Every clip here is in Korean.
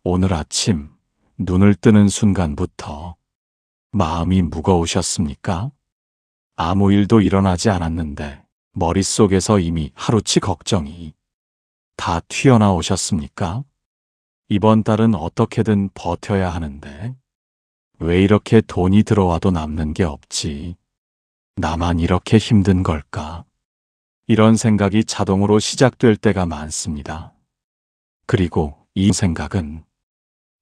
오늘 아침 눈을 뜨는 순간부터 마음이 무거우셨습니까? 아무 일도 일어나지 않았는데 머릿속에서 이미 하루치 걱정이 다 튀어나오셨습니까? 이번 달은 어떻게든 버텨야 하는데 왜 이렇게 돈이 들어와도 남는 게 없지? 나만 이렇게 힘든 걸까? 이런 생각이 자동으로 시작될 때가 많습니다. 그리고 이 생각은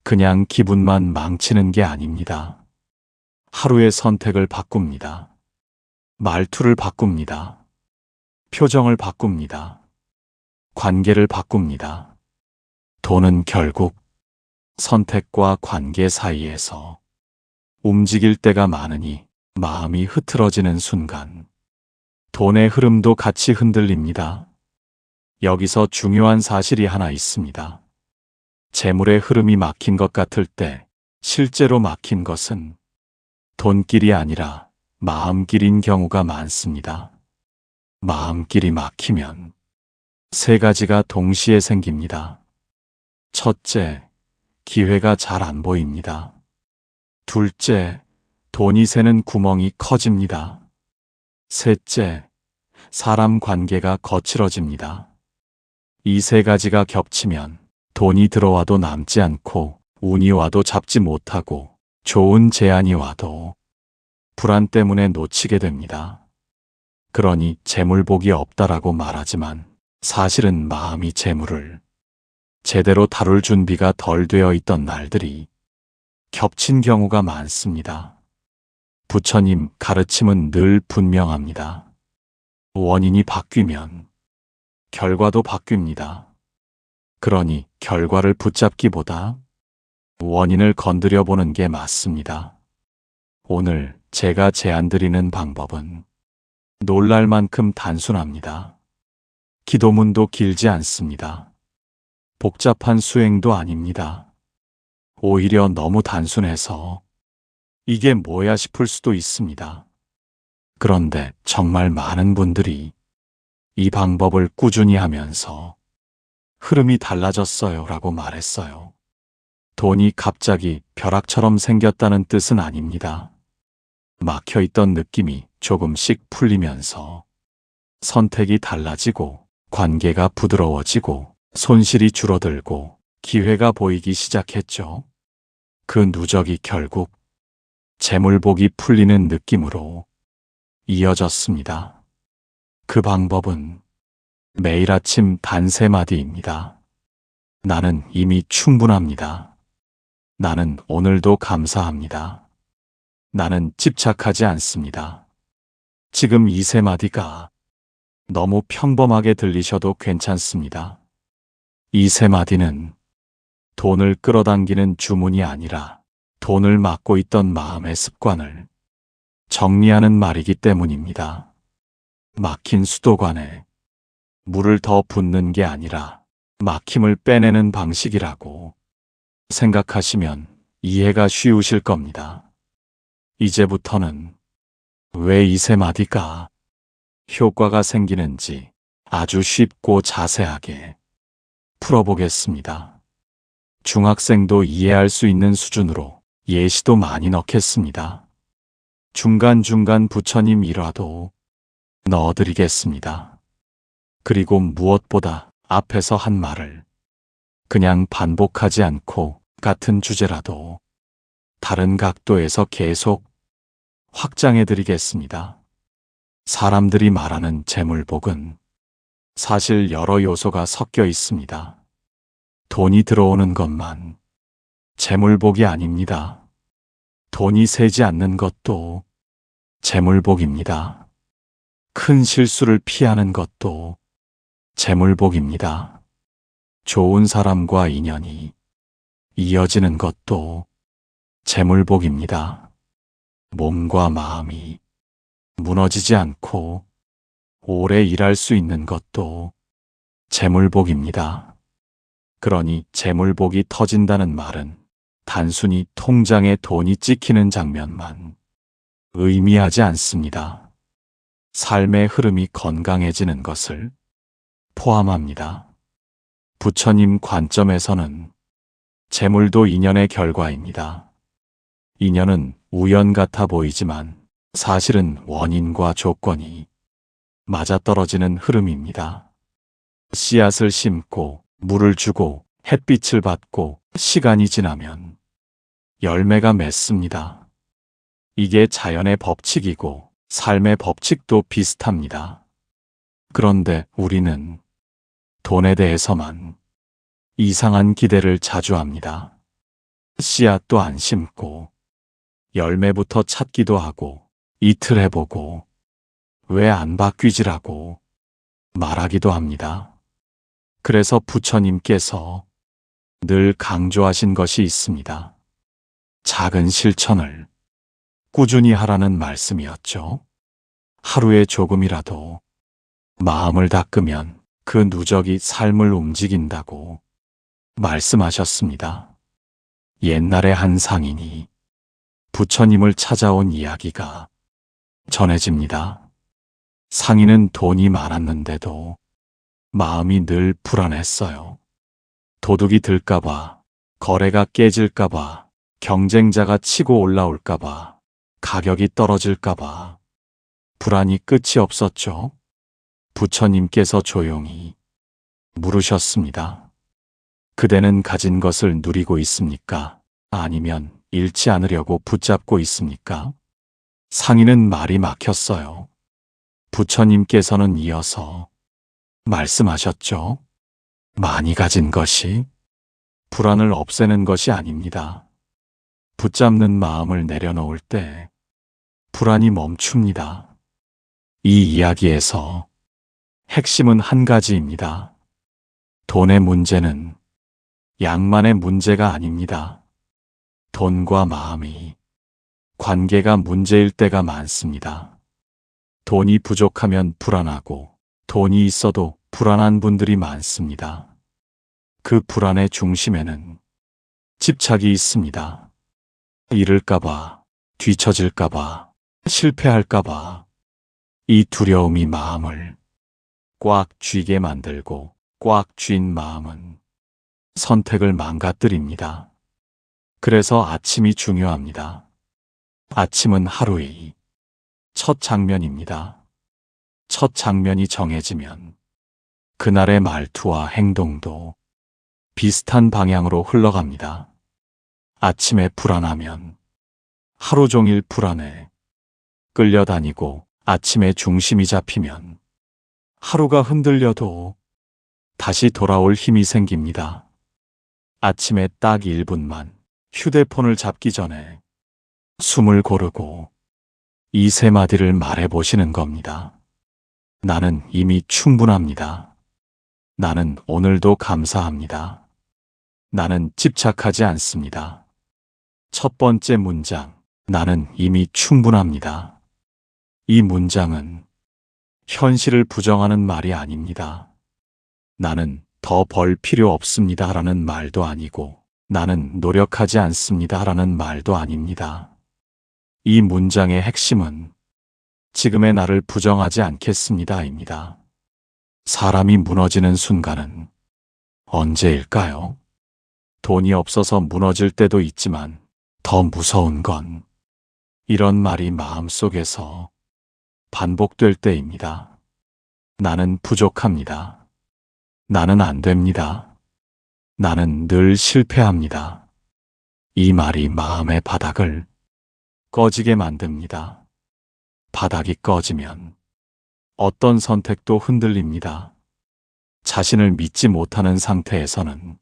그냥 기분만 망치는 게 아닙니다. 하루의 선택을 바꿉니다. 말투를 바꿉니다. 표정을 바꿉니다. 관계를 바꿉니다. 돈은 결국 선택과 관계 사이에서 움직일 때가 많으니 마음이 흐트러지는 순간 돈의 흐름도 같이 흔들립니다. 여기서 중요한 사실이 하나 있습니다. 재물의 흐름이 막힌 것 같을 때 실제로 막힌 것은 돈길이 아니라 마음길인 경우가 많습니다. 마음길이 막히면 세 가지가 동시에 생깁니다. 첫째, 기회가 잘 안 보입니다. 둘째, 돈이 새는 구멍이 커집니다. 셋째, 사람 관계가 거칠어집니다. 이 세 가지가 겹치면 돈이 들어와도 남지 않고 운이 와도 잡지 못하고 좋은 제안이 와도 불안 때문에 놓치게 됩니다. 그러니 재물복이 없다라고 말하지만 사실은 마음이 재물을 제대로 다룰 준비가 덜 되어 있던 날들이 겹친 경우가 많습니다. 부처님 가르침은 늘 분명합니다. 원인이 바뀌면 결과도 바뀝니다. 그러니 결과를 붙잡기보다 원인을 건드려 보는 게 맞습니다. 오늘 제가 제안드리는 방법은 놀랄 만큼 단순합니다. 기도문도 길지 않습니다. 복잡한 수행도 아닙니다. 오히려 너무 단순해서 이게 뭐야 싶을 수도 있습니다. 그런데 정말 많은 분들이 이 방법을 꾸준히 하면서 흐름이 달라졌어요 라고 말했어요. 돈이 갑자기 벼락처럼 생겼다는 뜻은 아닙니다. 막혀있던 느낌이 조금씩 풀리면서 선택이 달라지고 관계가 부드러워지고 손실이 줄어들고 기회가 보이기 시작했죠. 그 누적이 결국 재물복이 풀리는 느낌으로 이어졌습니다. 그 방법은 매일 아침 단 3마디입니다. 나는 이미 충분합니다. 나는 오늘도 감사합니다. 나는 집착하지 않습니다. 지금 이 3마디가 너무 평범하게 들리셔도 괜찮습니다. 이 3마디는 돈을 끌어당기는 주문이 아니라 돈을 막고 있던 마음의 습관을 정리하는 말이기 때문입니다. 막힌 수도관에 물을 더 붓는 게 아니라 막힘을 빼내는 방식이라고 생각하시면 이해가 쉬우실 겁니다. 이제부터는 왜 이 3마디가 효과가 생기는지 아주 쉽고 자세하게 풀어보겠습니다. 중학생도 이해할 수 있는 수준으로 예시도 많이 넣겠습니다. 중간중간 부처님 일화도 넣어드리겠습니다. 그리고 무엇보다 앞에서 한 말을 그냥 반복하지 않고 같은 주제라도 다른 각도에서 계속 확장해드리겠습니다. 사람들이 말하는 재물복은 사실 여러 요소가 섞여 있습니다. 돈이 들어오는 것만 재물복이 아닙니다. 돈이 새지 않는 것도 재물복입니다. 큰 실수를 피하는 것도 재물복입니다. 좋은 사람과 인연이 이어지는 것도 재물복입니다. 몸과 마음이 무너지지 않고 오래 일할 수 있는 것도 재물복입니다. 그러니 재물복이 터진다는 말은 단순히 통장에 돈이 찍히는 장면만 의미하지 않습니다. 삶의 흐름이 건강해지는 것을 포함합니다. 부처님 관점에서는 재물도 인연의 결과입니다. 인연은 우연 같아 보이지만 사실은 원인과 조건이 맞아떨어지는 흐름입니다. 씨앗을 심고 물을 주고 햇빛을 받고 시간이 지나면 열매가 맺습니다. 이게 자연의 법칙이고 삶의 법칙도 비슷합니다. 그런데 우리는 돈에 대해서만 이상한 기대를 자주 합니다. 씨앗도 안 심고 열매부터 찾기도 하고 이틀 해보고 왜 안 바뀌지라고 말하기도 합니다. 그래서 부처님께서 늘 강조하신 것이 있습니다. 작은 실천을 꾸준히 하라는 말씀이었죠. 하루에 조금이라도 마음을 닦으면 그 누적이 삶을 움직인다고 말씀하셨습니다. 옛날에 한 상인이 부처님을 찾아온 이야기가 전해집니다. 상인은 돈이 많았는데도 마음이 늘 불안했어요. 도둑이 들까봐, 거래가 깨질까봐, 경쟁자가 치고 올라올까봐, 가격이 떨어질까봐 불안이 끝이 없었죠. 부처님께서 조용히 물으셨습니다. 그대는 가진 것을 누리고 있습니까? 아니면 잃지 않으려고 붙잡고 있습니까? 상인은 말이 막혔어요. 부처님께서는 이어서 말씀하셨죠. 많이 가진 것이 불안을 없애는 것이 아닙니다. 붙잡는 마음을 내려놓을 때 불안이 멈춥니다. 이 이야기에서 핵심은 한 가지입니다. 돈의 문제는 양만의 문제가 아닙니다. 돈과 마음이 관계가 문제일 때가 많습니다. 돈이 부족하면 불안하고 돈이 있어도 불안한 분들이 많습니다. 그 불안의 중심에는 집착이 있습니다. 잃을까봐, 뒤처질까봐, 실패할까봐 이 두려움이 마음을 꽉 쥐게 만들고 꽉 쥔 마음은 선택을 망가뜨립니다. 그래서 아침이 중요합니다. 아침은 하루의 첫 장면입니다. 첫 장면이 정해지면 그날의 말투와 행동도 비슷한 방향으로 흘러갑니다. 아침에 불안하면 하루 종일 불안해 끌려다니고 아침에 중심이 잡히면 하루가 흔들려도 다시 돌아올 힘이 생깁니다. 아침에 딱 1분만 휴대폰을 잡기 전에 숨을 고르고 이 세 마디를 말해보시는 겁니다. 나는 이미 충분합니다. 나는 오늘도 감사합니다. 나는 집착하지 않습니다. 첫 번째 문장, 나는 이미 충분합니다. 이 문장은 현실을 부정하는 말이 아닙니다. 나는 더 벌 필요 없습니다 라는 말도 아니고 나는 노력하지 않습니다 라는 말도 아닙니다. 이 문장의 핵심은 지금의 나를 부정하지 않겠습니다입니다. 사람이 무너지는 순간은 언제일까요? 돈이 없어서 무너질 때도 있지만 더 무서운 건 이런 말이 마음속에서 반복될 때입니다. 나는 부족합니다. 나는 안 됩니다. 나는 늘 실패합니다. 이 말이 마음의 바닥을 꺼지게 만듭니다. 바닥이 꺼지면 어떤 선택도 흔들립니다. 자신을 믿지 못하는 상태에서는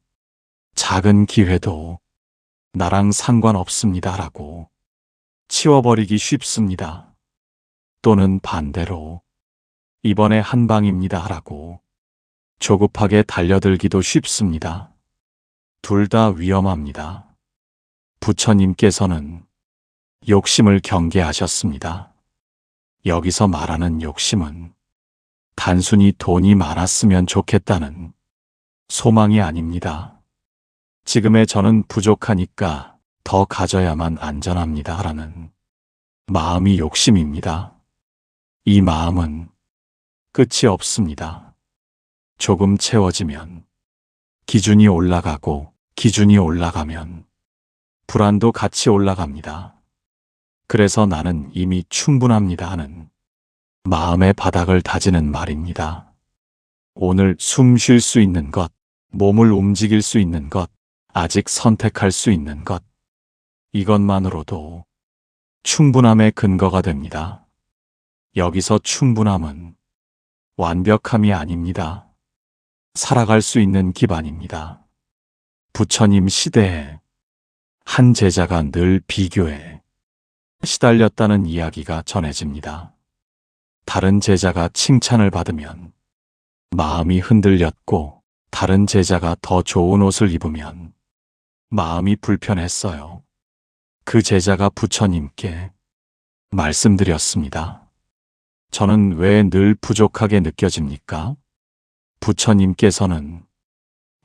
작은 기회도 나랑 상관없습니다라고 치워버리기 쉽습니다. 또는 반대로 이번에 한 방입니다라고 조급하게 달려들기도 쉽습니다. 둘 다 위험합니다. 부처님께서는 욕심을 경계하셨습니다. 여기서 말하는 욕심은 단순히 돈이 많았으면 좋겠다는 소망이 아닙니다. 지금의 저는 부족하니까 더 가져야만 안전합니다 라는 마음이 욕심입니다. 이 마음은 끝이 없습니다. 조금 채워지면 기준이 올라가고 기준이 올라가면 불안도 같이 올라갑니다. 그래서 나는 이미 충분합니다 하는 마음의 바닥을 다지는 말입니다. 오늘 숨 쉴 수 있는 것, 몸을 움직일 수 있는 것, 아직 선택할 수 있는 것, 이것만으로도 충분함의 근거가 됩니다. 여기서 충분함은 완벽함이 아닙니다. 살아갈 수 있는 기반입니다. 부처님 시대에 한 제자가 늘 비교에 시달렸다는 이야기가 전해집니다. 다른 제자가 칭찬을 받으면 마음이 흔들렸고, 다른 제자가 더 좋은 옷을 입으면 마음이 불편했어요. 그 제자가 부처님께 말씀드렸습니다. 저는 왜 늘 부족하게 느껴집니까? 부처님께서는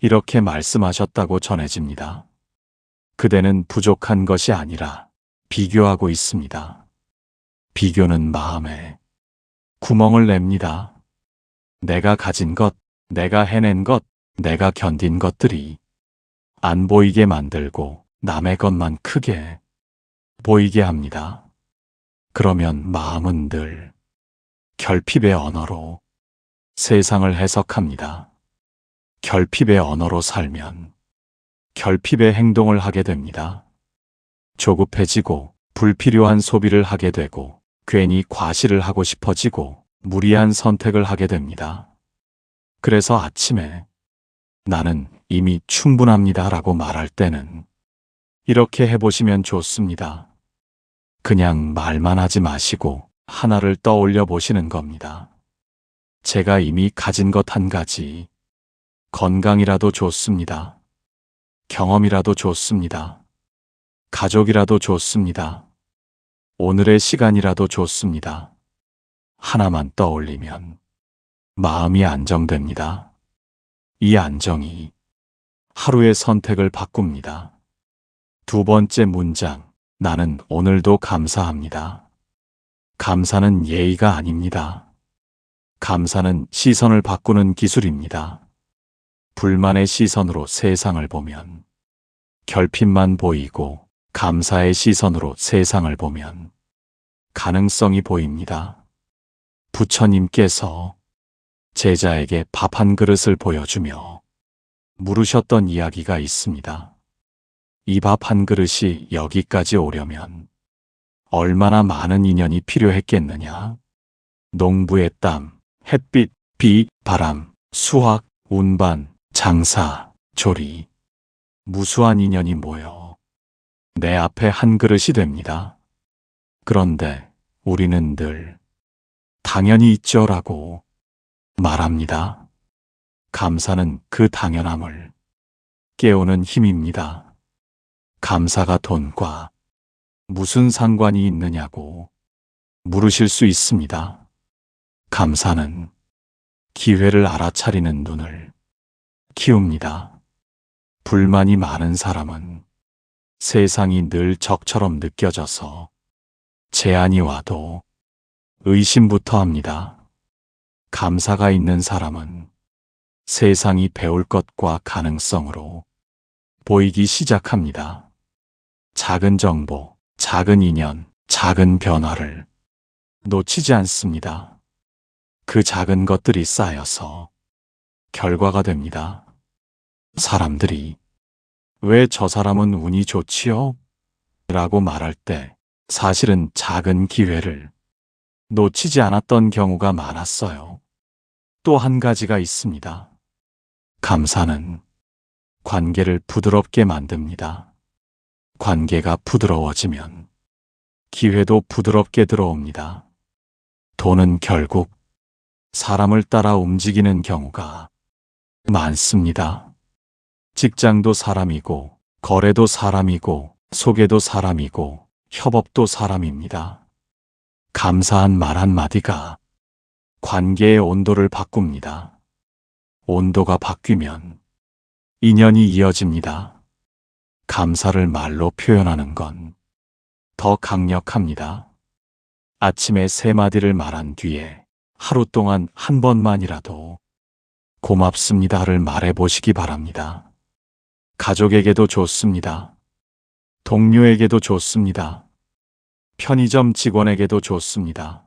이렇게 말씀하셨다고 전해집니다. 그대는 부족한 것이 아니라 비교하고 있습니다. 비교는 마음에 구멍을 냅니다. 내가 가진 것, 내가 해낸 것, 내가 견딘 것들이 안 보이게 만들고 남의 것만 크게 보이게 합니다. 그러면 마음은 늘 결핍의 언어로 세상을 해석합니다. 결핍의 언어로 살면 결핍의 행동을 하게 됩니다. 조급해지고 불필요한 소비를 하게 되고 괜히 과시를 하고 싶어지고 무리한 선택을 하게 됩니다. 그래서 아침에 나는 이미 충분합니다 라고 말할 때는 이렇게 해보시면 좋습니다. 그냥 말만 하지 마시고 하나를 떠올려 보시는 겁니다. 제가 이미 가진 것 한 가지, 건강이라도 좋습니다. 경험이라도 좋습니다. 가족이라도 좋습니다. 오늘의 시간이라도 좋습니다. 하나만 떠올리면 마음이 안정됩니다. 이 안정이 하루의 선택을 바꿉니다. 두 번째 문장, 나는 오늘도 감사합니다. 감사는 예의가 아닙니다. 감사는 시선을 바꾸는 기술입니다. 불만의 시선으로 세상을 보면 결핍만 보이고, 감사의 시선으로 세상을 보면 가능성이 보입니다. 부처님께서 제자에게 밥 한 그릇을 보여주며 물으셨던 이야기가 있습니다. 이 밥 한 그릇이 여기까지 오려면 얼마나 많은 인연이 필요했겠느냐? 농부의 땀, 햇빛, 비, 바람, 수확, 운반, 장사, 조리, 무수한 인연이 모여 내 앞에 한 그릇이 됩니다. 그런데 우리는 늘 당연히 있죠라고 말합니다. 감사는 그 당연함을 깨우는 힘입니다. 감사가 돈과 무슨 상관이 있느냐고 물으실 수 있습니다. 감사는 기회를 알아차리는 눈을 키웁니다. 불만이 많은 사람은 세상이 늘 적처럼 느껴져서 제안이 와도 의심부터 합니다. 감사가 있는 사람은 세상이 배울 것과 가능성으로 보이기 시작합니다. 작은 정보, 작은 인연, 작은 변화를 놓치지 않습니다. 그 작은 것들이 쌓여서 결과가 됩니다. 사람들이 왜 저 사람은 운이 좋지요? 라고 말할 때 사실은 작은 기회를 놓치지 않았던 경우가 많았어요. 또 한 가지가 있습니다. 감사는 관계를 부드럽게 만듭니다. 관계가 부드러워지면 기회도 부드럽게 들어옵니다. 돈은 결국 사람을 따라 움직이는 경우가 많습니다. 직장도 사람이고, 거래도 사람이고, 소개도 사람이고, 협업도 사람입니다. 감사한 말 한마디가 관계의 온도를 바꿉니다. 온도가 바뀌면 인연이 이어집니다. 감사를 말로 표현하는 건 더 강력합니다. 아침에 세 마디를 말한 뒤에 하루 동안 한 번만이라도 고맙습니다를 말해 보시기 바랍니다. 가족에게도 좋습니다. 동료에게도 좋습니다. 편의점 직원에게도 좋습니다.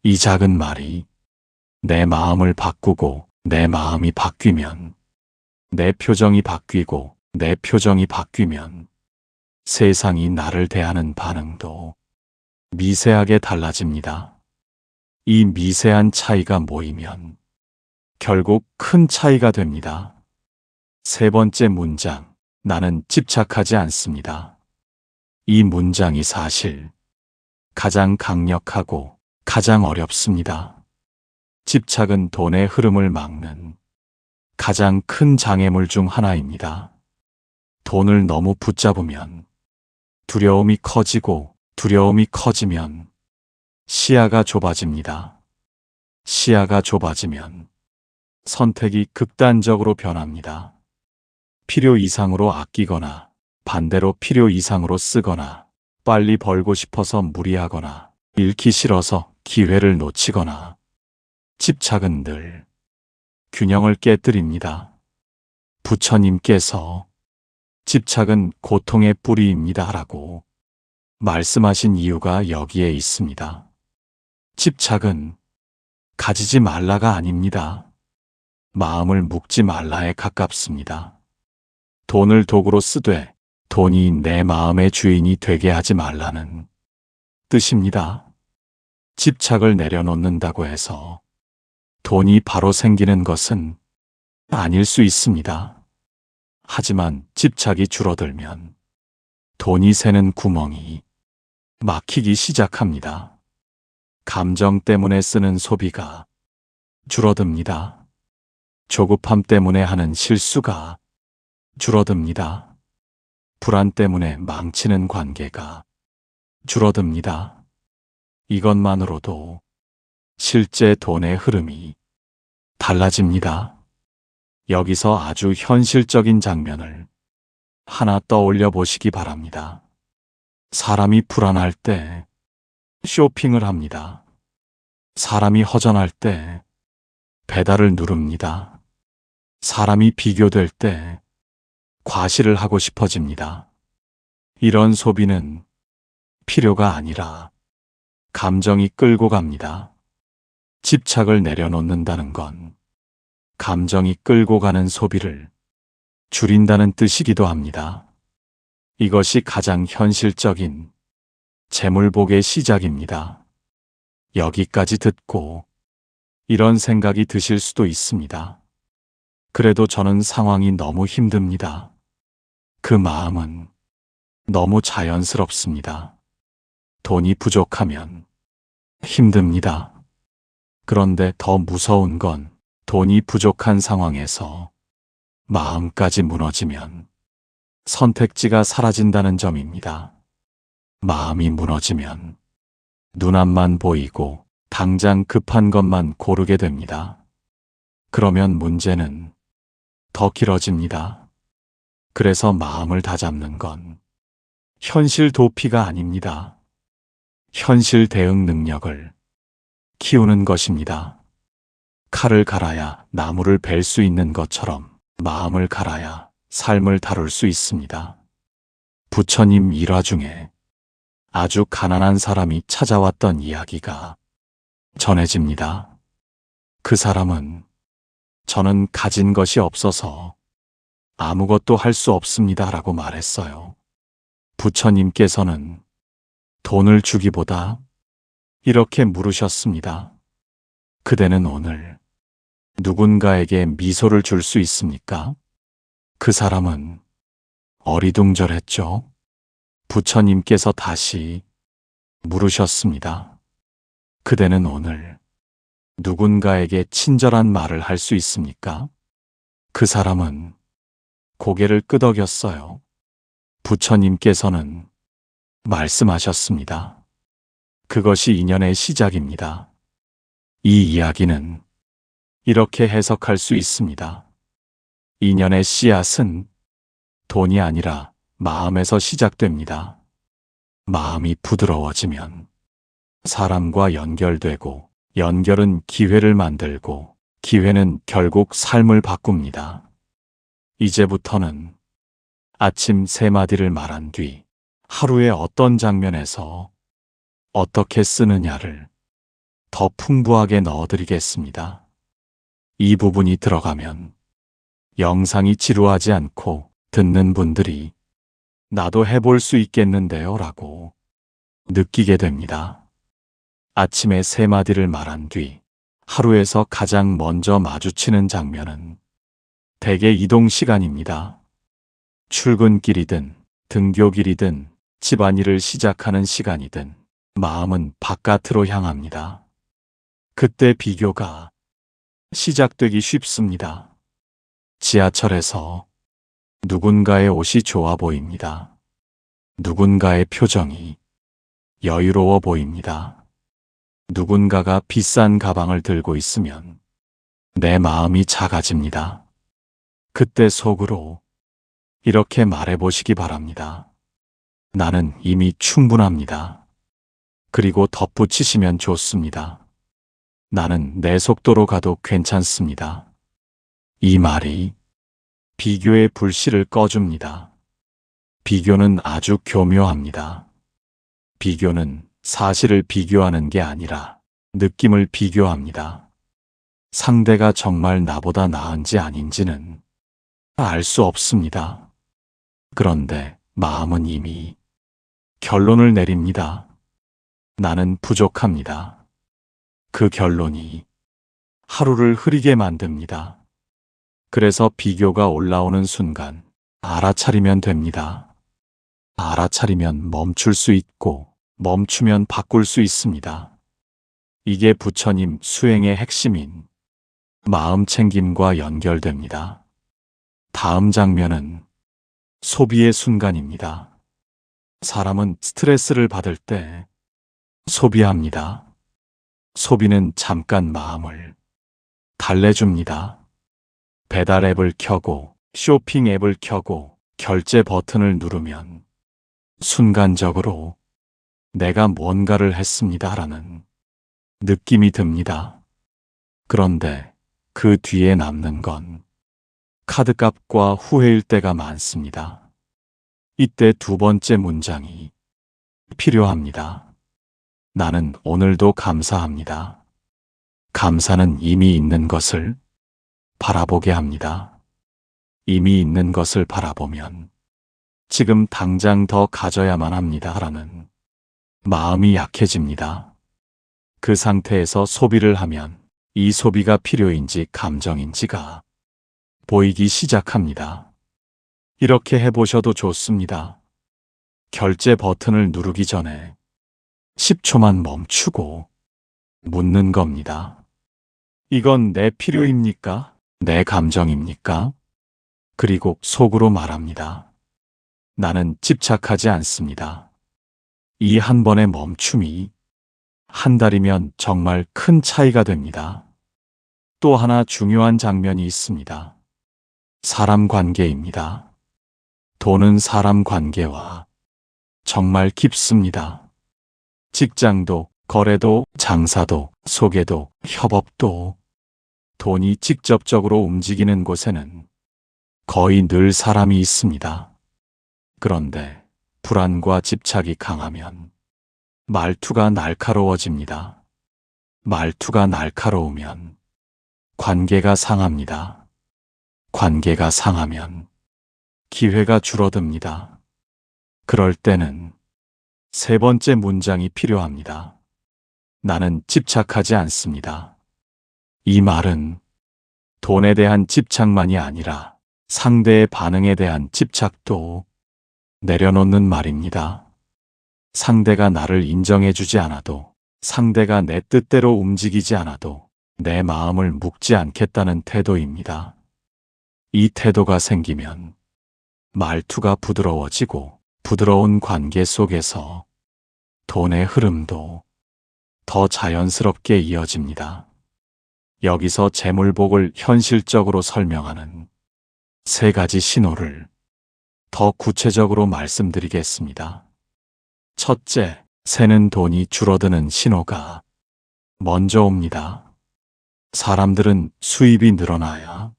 이 작은 말이 내 마음을 바꾸고 내 마음이 바뀌면, 내 표정이 바뀌고 내 표정이 바뀌면 세상이 나를 대하는 반응도 미세하게 달라집니다. 이 미세한 차이가 모이면 결국 큰 차이가 됩니다. 세 번째 문장, 나는 집착하지 않습니다. 이 문장이 사실 가장 강력하고 가장 어렵습니다. 집착은 돈의 흐름을 막는 가장 큰 장애물 중 하나입니다. 돈을 너무 붙잡으면 두려움이 커지고, 두려움이 커지면 시야가 좁아집니다. 시야가 좁아지면 선택이 극단적으로 변합니다. 필요 이상으로 아끼거나 반대로 필요 이상으로 쓰거나, 빨리 벌고 싶어서 무리하거나, 잃기 싫어서 기회를 놓치거나, 집착은 늘 균형을 깨뜨립니다. 부처님께서 집착은 고통의 뿌리입니다 라고 말씀하신 이유가 여기에 있습니다. 집착은 가지지 말라가 아닙니다. 마음을 묶지 말라에 가깝습니다. 돈을 도구로 쓰되 돈이 내 마음의 주인이 되게 하지 말라는 뜻입니다. 집착을 내려놓는다고 해서 돈이 바로 생기는 것은 아닐 수 있습니다. 하지만 집착이 줄어들면 돈이 새는 구멍이 막히기 시작합니다. 감정 때문에 쓰는 소비가 줄어듭니다. 조급함 때문에 하는 실수가 줄어듭니다. 불안 때문에 망치는 관계가 줄어듭니다. 이것만으로도 실제 돈의 흐름이 달라집니다. 여기서 아주 현실적인 장면을 하나 떠올려 보시기 바랍니다. 사람이 불안할 때 쇼핑을 합니다. 사람이 허전할 때 배달을 누릅니다. 사람이 비교될 때 과시를 하고 싶어집니다. 이런 소비는 필요가 아니라 감정이 끌고 갑니다. 집착을 내려놓는다는 건 감정이 끌고 가는 소비를 줄인다는 뜻이기도 합니다. 이것이 가장 현실적인 재물복의 시작입니다. 여기까지 듣고 이런 생각이 드실 수도 있습니다. 그래도 저는 상황이 너무 힘듭니다. 그 마음은 너무 자연스럽습니다. 돈이 부족하면 힘듭니다. 그런데 더 무서운 건 돈이 부족한 상황에서 마음까지 무너지면 선택지가 사라진다는 점입니다. 마음이 무너지면 눈앞만 보이고 당장 급한 것만 고르게 됩니다. 그러면 문제는 더 길어집니다. 그래서 마음을 다잡는 건 현실 도피가 아닙니다. 현실 대응 능력을 키우는 것입니다. 칼을 갈아야 나무를 벨 수 있는 것처럼 마음을 갈아야 삶을 다룰 수 있습니다. 부처님 일화 중에 아주 가난한 사람이 찾아왔던 이야기가 전해집니다. 그 사람은 저는 가진 것이 없어서 아무것도 할 수 없습니다 라고 말했어요. 부처님께서는 돈을 주기보다 이렇게 물으셨습니다. 그대는 오늘 누군가에게 미소를 줄 수 있습니까? 그 사람은 어리둥절했죠. 부처님께서 다시 물으셨습니다. 그대는 오늘 누군가에게 친절한 말을 할 수 있습니까? 그 사람은 고개를 끄덕였어요. 부처님께서는 말씀하셨습니다. 그것이 인연의 시작입니다. 이 이야기는 이렇게 해석할 수 있습니다. 인연의 씨앗은 돈이 아니라 마음에서 시작됩니다. 마음이 부드러워지면 사람과 연결되고, 연결은 기회를 만들고, 기회는 결국 삶을 바꿉니다. 이제부터는 아침 세 마디를 말한 뒤 하루에 어떤 장면에서 어떻게 쓰느냐를 더 풍부하게 넣어드리겠습니다. 이 부분이 들어가면 영상이 지루하지 않고 듣는 분들이 나도 해볼 수 있겠는데요 라고 느끼게 됩니다. 아침에 세 마디를 말한 뒤 하루에서 가장 먼저 마주치는 장면은 대개 이동 시간입니다. 출근길이든 등교길이든 집안일을 시작하는 시간이든 마음은 바깥으로 향합니다. 그때 비교가 시작되기 쉽습니다. 지하철에서 누군가의 옷이 좋아 보입니다. 누군가의 표정이 여유로워 보입니다. 누군가가 비싼 가방을 들고 있으면 내 마음이 작아집니다. 그때 속으로 이렇게 말해보시기 바랍니다. 나는 이미 충분합니다. 그리고 덧붙이시면 좋습니다. 나는 내 속도로 가도 괜찮습니다. 이 말이 비교의 불씨를 꺼줍니다. 비교는 아주 교묘합니다. 비교는 사실을 비교하는 게 아니라 느낌을 비교합니다. 상대가 정말 나보다 나은지 아닌지는 알 수 없습니다. 그런데 마음은 이미 결론을 내립니다. 나는 부족합니다. 그 결론이 하루를 흐리게 만듭니다. 그래서 비교가 올라오는 순간 알아차리면 됩니다. 알아차리면 멈출 수 있고 멈추면 바꿀 수 있습니다. 이게 부처님 수행의 핵심인 마음 챙김과 연결됩니다. 다음 장면은 소비의 순간입니다. 사람은 스트레스를 받을 때 소비합니다. 소비는 잠깐 마음을 달래줍니다. 배달 앱을 켜고 쇼핑 앱을 켜고 결제 버튼을 누르면 순간적으로 내가 뭔가를 했습니다라는 느낌이 듭니다. 그런데 그 뒤에 남는 건 카드값과 후회일 때가 많습니다. 이때 두 번째 문장이 필요합니다. 나는 오늘도 감사합니다. 감사는 이미 있는 것을 바라보게 합니다. 이미 있는 것을 바라보면 지금 당장 더 가져야만 합니다라는 마음이 약해집니다. 그 상태에서 소비를 하면 이 소비가 필요인지 감정인지가 보이기 시작합니다. 이렇게 해보셔도 좋습니다. 결제 버튼을 누르기 전에 10초만 멈추고 묻는 겁니다. 이건 내 필요입니까? 내 감정입니까? 그리고 속으로 말합니다. 나는 집착하지 않습니다. 이 한 번의 멈춤이 한 달이면 정말 큰 차이가 됩니다. 또 하나 중요한 장면이 있습니다. 사람 관계입니다. 돈은 사람 관계와 정말 깊습니다. 직장도, 거래도, 장사도, 소개도, 협업도 돈이 직접적으로 움직이는 곳에는 거의 늘 사람이 있습니다. 그런데 불안과 집착이 강하면 말투가 날카로워집니다. 말투가 날카로우면 관계가 상합니다. 관계가 상하면 기회가 줄어듭니다. 그럴 때는 세 번째 문장이 필요합니다. 나는 집착하지 않습니다. 이 말은 돈에 대한 집착만이 아니라 상대의 반응에 대한 집착도 내려놓는 말입니다. 상대가 나를 인정해주지 않아도, 상대가 내 뜻대로 움직이지 않아도 내 마음을 묶지 않겠다는 태도입니다. 이 태도가 생기면 말투가 부드러워지고 부드러운 관계 속에서 돈의 흐름도 더 자연스럽게 이어집니다. 여기서 재물복을 현실적으로 설명하는 세 가지 신호를 더 구체적으로 말씀드리겠습니다. 첫째, 새는 돈이 줄어드는 신호가 먼저 옵니다. 사람들은 수입이 늘어나야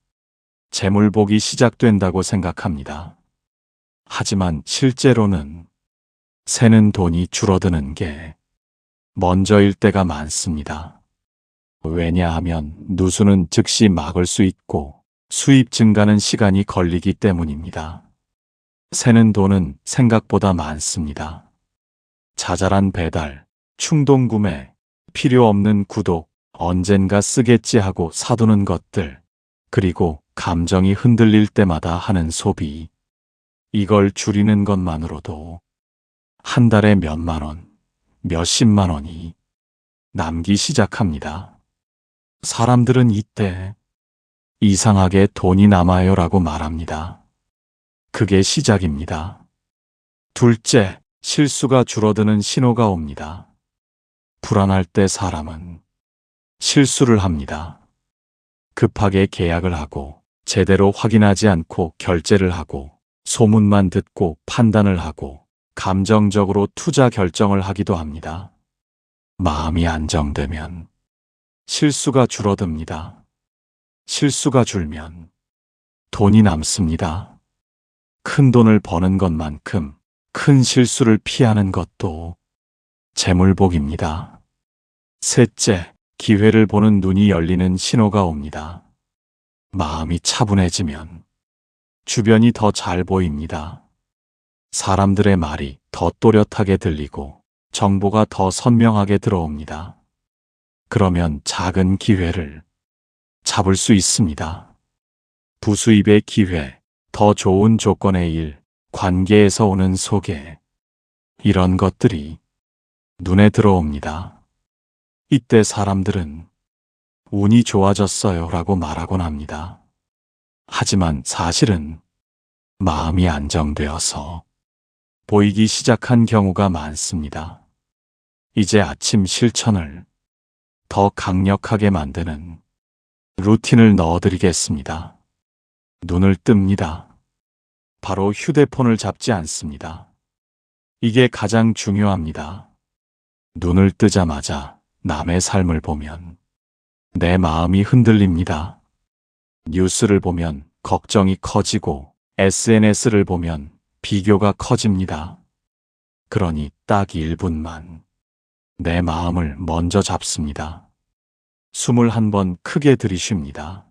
재물복이 시작된다고 생각합니다. 하지만 실제로는 새는 돈이 줄어드는 게 먼저일 때가 많습니다. 왜냐하면 누수는 즉시 막을 수 있고 수입 증가는 시간이 걸리기 때문입니다. 새는 돈은 생각보다 많습니다. 자잘한 배달, 충동 구매, 필요 없는 구독, 언젠가 쓰겠지 하고 사두는 것들, 그리고 감정이 흔들릴 때마다 하는 소비. 이걸 줄이는 것만으로도 한 달에 몇만 원, 몇십만 원이 남기 시작합니다. 사람들은 이때 이상하게 돈이 남아요라고 말합니다. 그게 시작입니다. 둘째, 실수가 줄어드는 신호가 옵니다. 불안할 때 사람은 실수를 합니다. 급하게 계약을 하고 제대로 확인하지 않고 결제를 하고 소문만 듣고 판단을 하고 감정적으로 투자 결정을 하기도 합니다. 마음이 안정되면 실수가 줄어듭니다. 실수가 줄면 돈이 남습니다. 큰 돈을 버는 것만큼 큰 실수를 피하는 것도 재물복입니다. 셋째, 기회를 보는 눈이 열리는 신호가 옵니다. 마음이 차분해지면 주변이 더 잘 보입니다. 사람들의 말이 더 또렷하게 들리고 정보가 더 선명하게 들어옵니다. 그러면 작은 기회를 잡을 수 있습니다. 부수입의 기회, 더 좋은 조건의 일, 관계에서 오는 소개, 이런 것들이 눈에 들어옵니다. 이때 사람들은 운이 좋아졌어요 라고 말하곤 합니다. 하지만 사실은 마음이 안정되어서 보이기 시작한 경우가 많습니다. 이제 아침 실천을 더 강력하게 만드는 루틴을 넣어드리겠습니다. 눈을 뜹니다. 바로 휴대폰을 잡지 않습니다. 이게 가장 중요합니다. 눈을 뜨자마자 남의 삶을 보면 내 마음이 흔들립니다. 뉴스를 보면 걱정이 커지고 SNS를 보면 비교가 커집니다. 그러니 딱 1분만 내 마음을 먼저 잡습니다. 숨을 한 번 크게 들이쉽니다.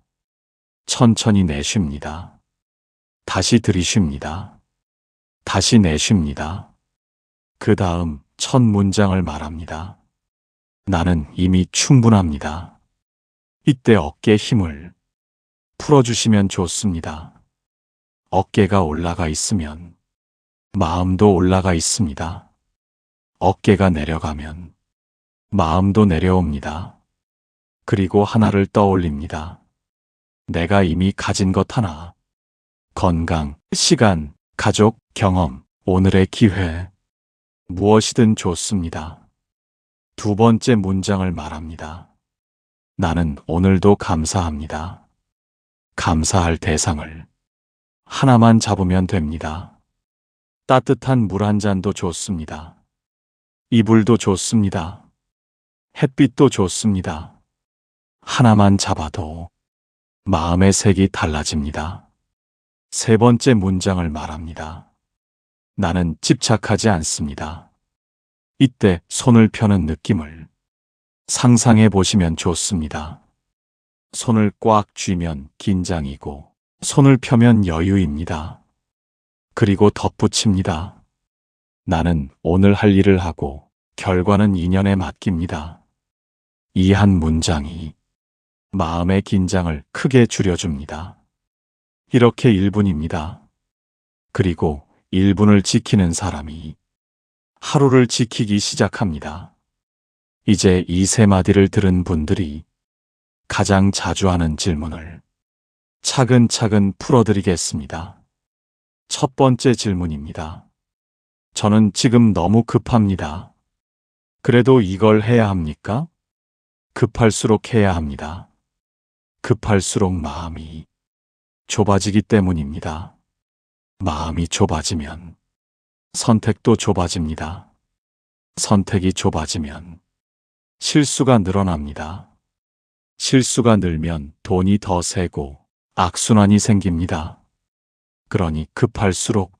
천천히 내쉽니다. 다시 들이쉽니다. 다시 내쉽니다. 그 다음 첫 문장을 말합니다. 나는 이미 충분합니다. 이때 어깨 힘을 풀어주시면 좋습니다. 어깨가 올라가 있으면 마음도 올라가 있습니다. 어깨가 내려가면 마음도 내려옵니다. 그리고 하나를 떠올립니다. 내가 이미 가진 것 하나. 건강, 시간, 가족, 경험, 오늘의 기회. 무엇이든 좋습니다. 두 번째 문장을 말합니다. 나는 오늘도 감사합니다. 감사할 대상을 하나만 잡으면 됩니다. 따뜻한 물 한 잔도 좋습니다. 이불도 좋습니다. 햇빛도 좋습니다. 하나만 잡아도 마음의 색이 달라집니다. 세 번째 문장을 말합니다. 나는 집착하지 않습니다. 이때 손을 펴는 느낌을 상상해 보시면 좋습니다. 손을 꽉 쥐면 긴장이고 손을 펴면 여유입니다. 그리고 덧붙입니다. 나는 오늘 할 일을 하고 결과는 인연에 맡깁니다. 이 한 문장이 마음의 긴장을 크게 줄여줍니다. 이렇게 1분입니다. 그리고 1분을 지키는 사람이 하루를 지키기 시작합니다. 이제 이 세 마디를 들은 분들이 가장 자주 하는 질문을 차근차근 풀어드리겠습니다. 첫 번째 질문입니다. 저는 지금 너무 급합니다. 그래도 이걸 해야 합니까? 급할수록 해야 합니다. 급할수록 마음이 좁아지기 때문입니다. 마음이 좁아지면 선택도 좁아집니다. 선택이 좁아지면 실수가 늘어납니다. 실수가 늘면 돈이 더 새고 악순환이 생깁니다. 그러니 급할수록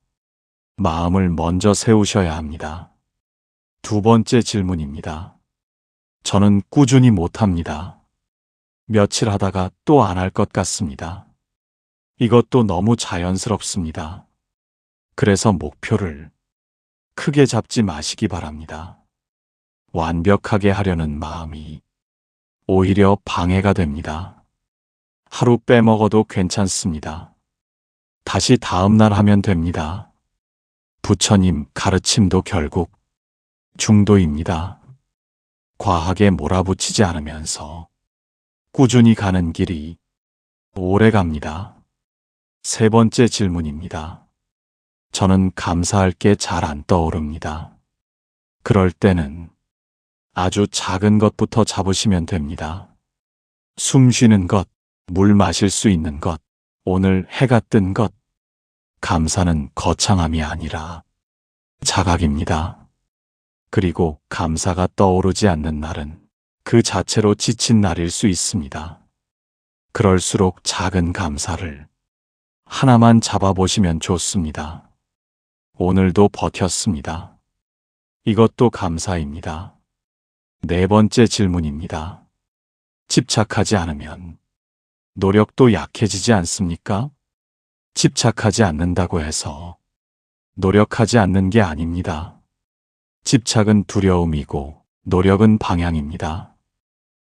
마음을 먼저 세우셔야 합니다. 두 번째 질문입니다. 저는 꾸준히 못합니다. 며칠 하다가 또 안 할 것 같습니다. 이것도 너무 자연스럽습니다. 그래서 목표를 크게 잡지 마시기 바랍니다. 완벽하게 하려는 마음이 오히려 방해가 됩니다. 하루 빼먹어도 괜찮습니다. 다시 다음날 하면 됩니다. 부처님 가르침도 결국 중도입니다. 과하게 몰아붙이지 않으면서 꾸준히 가는 길이 오래 갑니다. 세 번째 질문입니다. 저는 감사할 게 잘 안 떠오릅니다. 그럴 때는 아주 작은 것부터 잡으시면 됩니다. 숨 쉬는 것, 물 마실 수 있는 것, 오늘 해가 뜬 것. 감사는 거창함이 아니라 자각입니다. 그리고 감사가 떠오르지 않는 날은 그 자체로 지친 날일 수 있습니다. 그럴수록 작은 감사를 하나만 잡아보시면 좋습니다. 오늘도 버텼습니다. 이것도 감사입니다. 네 번째 질문입니다. 집착하지 않으면 노력도 약해지지 않습니까? 집착하지 않는다고 해서 노력하지 않는 게 아닙니다. 집착은 두려움이고 노력은 방향입니다.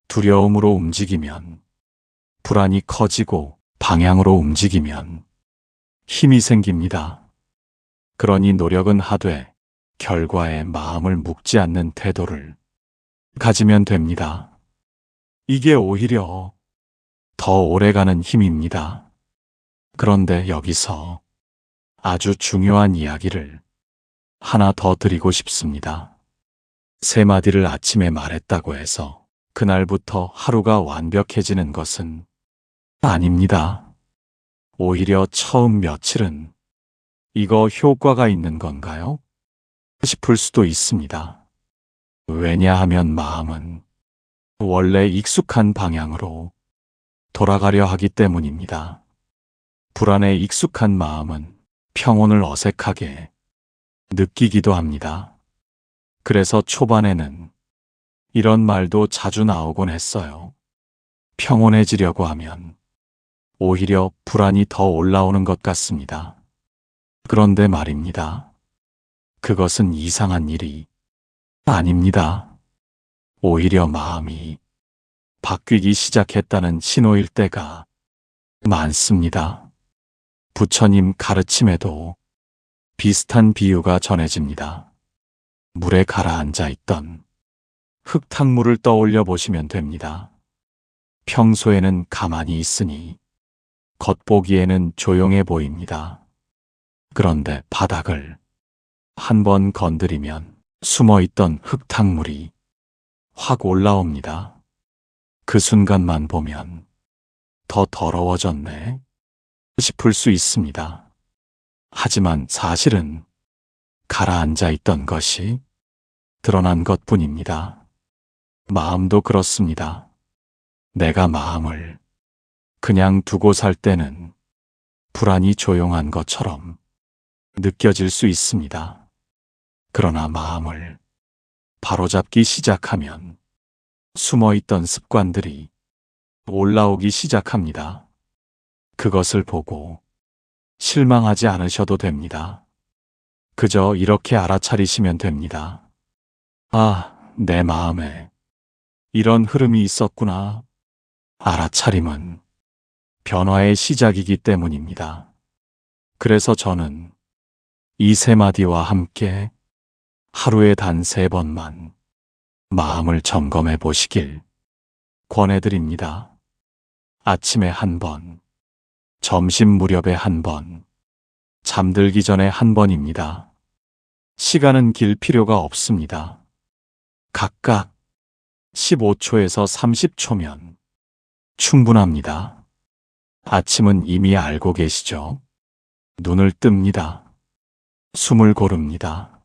두려움으로 움직이면 불안이 커지고 방향으로 움직이면 힘이 생깁니다. 그러니 노력은 하되 결과에 마음을 묶지 않는 태도를 가지면 됩니다. 이게 오히려 더 오래가는 힘입니다. 그런데 여기서 아주 중요한 이야기를 하나 더 드리고 싶습니다. 세 마디를 아침에 말했다고 해서 그날부터 하루가 완벽해지는 것은 아닙니다. 오히려 처음 며칠은 이거 효과가 있는 건가요? 싶을 수도 있습니다. 왜냐하면 마음은 원래 익숙한 방향으로 돌아가려 하기 때문입니다. 불안에 익숙한 마음은 평온을 어색하게 느끼기도 합니다. 그래서 초반에는 이런 말도 자주 나오곤 했어요. 평온해지려고 하면 오히려 불안이 더 올라오는 것 같습니다. 그런데 말입니다. 그것은 이상한 일이 아닙니다. 오히려 마음이 바뀌기 시작했다는 신호일 때가 많습니다. 부처님 가르침에도 비슷한 비유가 전해집니다. 물에 가라앉아 있던 흙탕물을 떠올려 보시면 됩니다. 평소에는 가만히 있으니 겉보기에는 조용해 보입니다. 그런데 바닥을 한번 건드리면 숨어있던 흙탕물이 확 올라옵니다. 그 순간만 보면 더 더러워졌네 싶을 수 있습니다. 하지만 사실은 가라앉아 있던 것이 드러난 것뿐입니다. 마음도 그렇습니다. 내가 마음을 그냥 두고 살 때는 불안이 조용한 것처럼 느껴질 수 있습니다. 그러나 마음을 바로잡기 시작하면 숨어있던 습관들이 올라오기 시작합니다. 그것을 보고 실망하지 않으셔도 됩니다. 그저 이렇게 알아차리시면 됩니다. 아, 내 마음에 이런 흐름이 있었구나. 알아차림은 변화의 시작이기 때문입니다. 그래서 저는 이 세 마디와 함께 하루에 단 3번만 마음을 점검해 보시길 권해드립니다. 아침에 1번, 점심 무렵에 1번, 잠들기 전에 1번입니다. 시간은 길 필요가 없습니다. 각각 15초에서 30초면 충분합니다. 아침은 이미 알고 계시죠? 눈을 뜹니다. 숨을 고릅니다.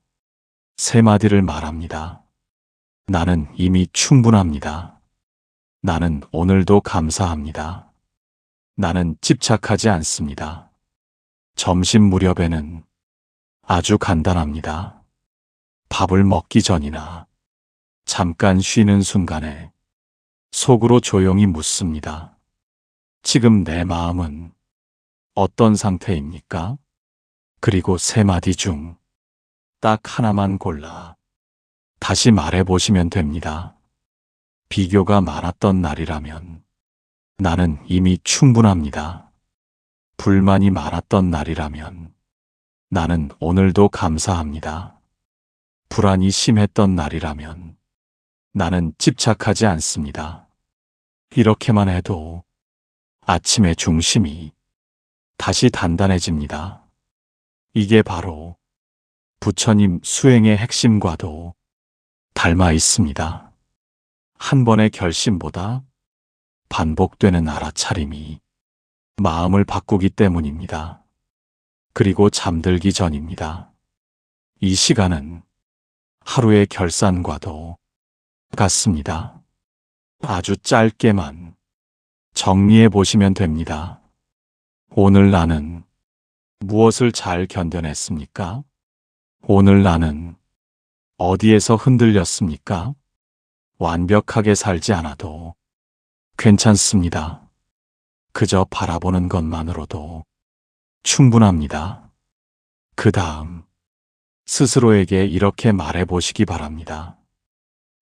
3마디를 말합니다. 나는 이미 충분합니다. 나는 오늘도 감사합니다. 나는 집착하지 않습니다. 점심 무렵에는 아주 간단합니다. 밥을 먹기 전이나 잠깐 쉬는 순간에 속으로 조용히 묻습니다. 지금 내 마음은 어떤 상태입니까? 그리고 세 마디 중 딱 하나만 골라 다시 말해 보시면 됩니다. 비교가 많았던 날이라면 나는 이미 충분합니다. 불만이 많았던 날이라면 나는 오늘도 감사합니다. 불안이 심했던 날이라면 나는 집착하지 않습니다. 이렇게만 해도 아침의 중심이 다시 단단해집니다. 이게 바로 부처님 수행의 핵심과도 닮아 있습니다. 한 번의 결심보다 반복되는 알아차림이 마음을 바꾸기 때문입니다. 그리고 잠들기 전입니다. 이 시간은 하루의 결산과도 같습니다. 아주 짧게만 정리해 보시면 됩니다. 오늘 나는 무엇을 잘 견뎌냈습니까? 오늘 나는 어디에서 흔들렸습니까? 완벽하게 살지 않아도 괜찮습니다. 그저 바라보는 것만으로도 충분합니다. 그 다음 스스로에게 이렇게 말해 보시기 바랍니다.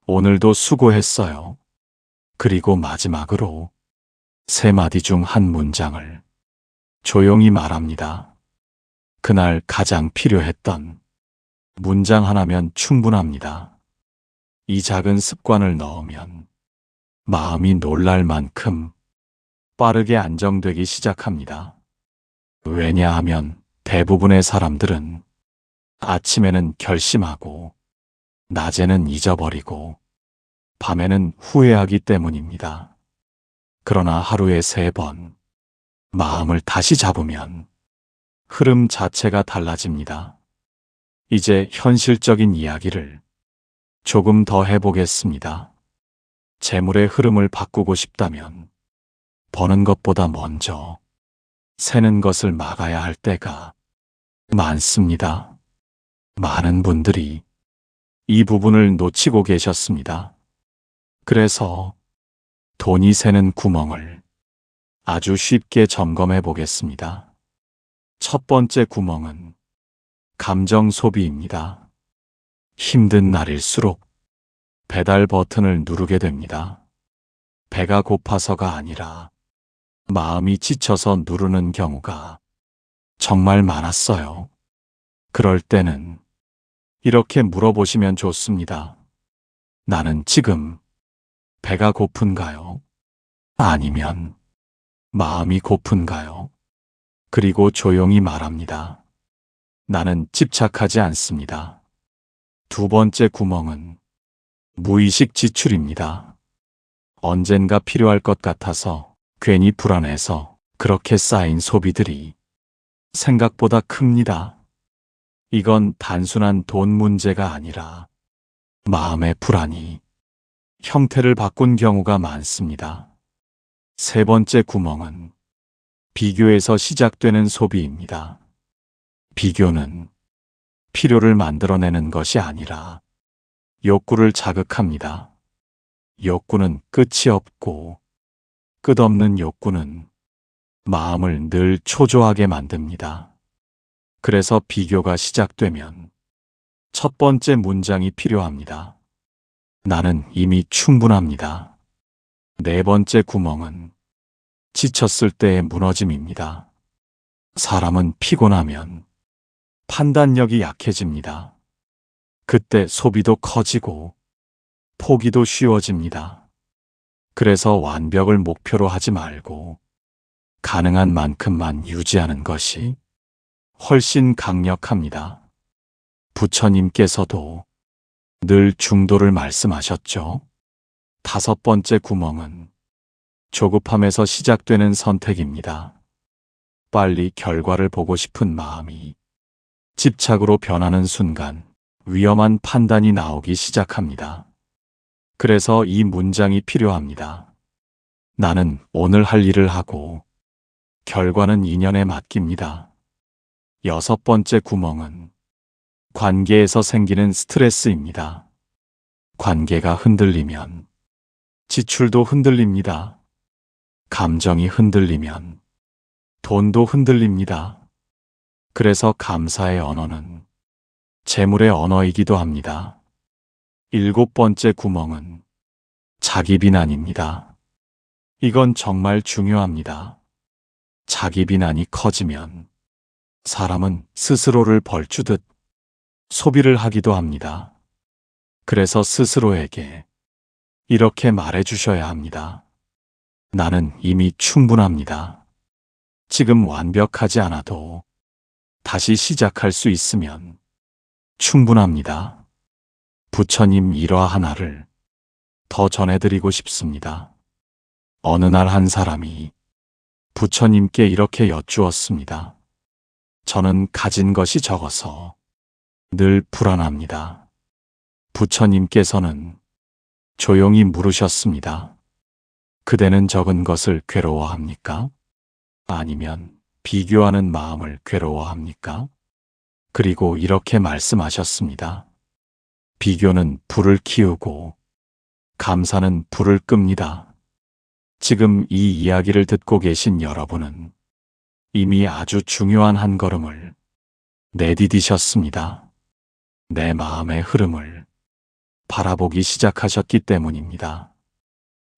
오늘도 수고했어요. 그리고 마지막으로 세 마디 중 한 문장을 조용히 말합니다. 그날 가장 필요했던 문장 하나면 충분합니다. 이 작은 습관을 넣으면 마음이 놀랄 만큼 빠르게 안정되기 시작합니다. 왜냐하면 대부분의 사람들은 아침에는 결심하고 낮에는 잊어버리고 밤에는 후회하기 때문입니다. 그러나 하루에 3번 마음을 다시 잡으면 흐름 자체가 달라집니다. 이제 현실적인 이야기를 조금 더 해보겠습니다. 재물의 흐름을 바꾸고 싶다면 버는 것보다 먼저 새는 것을 막아야 할 때가 많습니다. 많은 분들이 이 부분을 놓치고 계셨습니다. 그래서 돈이 새는 구멍을 아주 쉽게 점검해 보겠습니다. 첫 번째 구멍은 감정 소비입니다. 힘든 날일수록 배달 버튼을 누르게 됩니다. 배가 고파서가 아니라 마음이 지쳐서 누르는 경우가 정말 많았어요. 그럴 때는 이렇게 물어보시면 좋습니다. 나는 지금 배가 고픈가요? 아니면 마음이 고픈가요? 그리고 조용히 말합니다. 나는 집착하지 않습니다. 두 번째 구멍은 무의식 지출입니다. 언젠가 필요할 것 같아서 괜히 불안해서 그렇게 쌓인 소비들이 생각보다 큽니다. 이건 단순한 돈 문제가 아니라 마음의 불안이 형태를 바꾼 경우가 많습니다. 세 번째 구멍은 비교에서 시작되는 소비입니다. 비교는 필요를 만들어내는 것이 아니라 욕구를 자극합니다. 욕구는 끝이 없고 끝없는 욕구는 마음을 늘 초조하게 만듭니다. 그래서 비교가 시작되면 첫 번째 문장이 필요합니다. 나는 이미 충분합니다. 네 번째 구멍은 지쳤을 때의 무너짐입니다. 사람은 피곤하면 판단력이 약해집니다. 그때 소비도 커지고 포기도 쉬워집니다. 그래서 완벽을 목표로 하지 말고 가능한 만큼만 유지하는 것이 훨씬 강력합니다. 부처님께서도 늘 중도를 말씀하셨죠. 다섯 번째 구멍은 조급함에서 시작되는 선택입니다. 빨리 결과를 보고 싶은 마음이 집착으로 변하는 순간 위험한 판단이 나오기 시작합니다. 그래서 이 문장이 필요합니다. 나는 오늘 할 일을 하고 결과는 인연에 맡깁니다. 여섯 번째 구멍은 관계에서 생기는 스트레스입니다. 관계가 흔들리면 지출도 흔들립니다. 감정이 흔들리면 돈도 흔들립니다. 그래서 감사의 언어는 재물의 언어이기도 합니다. 7번째 구멍은 자기 비난입니다. 이건 정말 중요합니다. 자기 비난이 커지면 사람은 스스로를 벌주듯 소비를 하기도 합니다. 그래서 스스로에게 이렇게 말해 주셔야 합니다. 나는 이미 충분합니다. 지금 완벽하지 않아도 다시 시작할 수 있으면 충분합니다. 부처님 일화 하나를 더 전해드리고 싶습니다. 어느 날 한 사람이 부처님께 이렇게 여쭈었습니다. 저는 가진 것이 적어서 늘 불안합니다. 부처님께서는 조용히 물으셨습니다. 그대는 적은 것을 괴로워합니까? 아니면 비교하는 마음을 괴로워합니까? 그리고 이렇게 말씀하셨습니다. 비교는 불을 키우고 감사는 불을 끕니다. 지금 이 이야기를 듣고 계신 여러분은 이미 아주 중요한 한 걸음을 내디디셨습니다. 내 마음의 흐름을 바라보기 시작하셨기 때문입니다.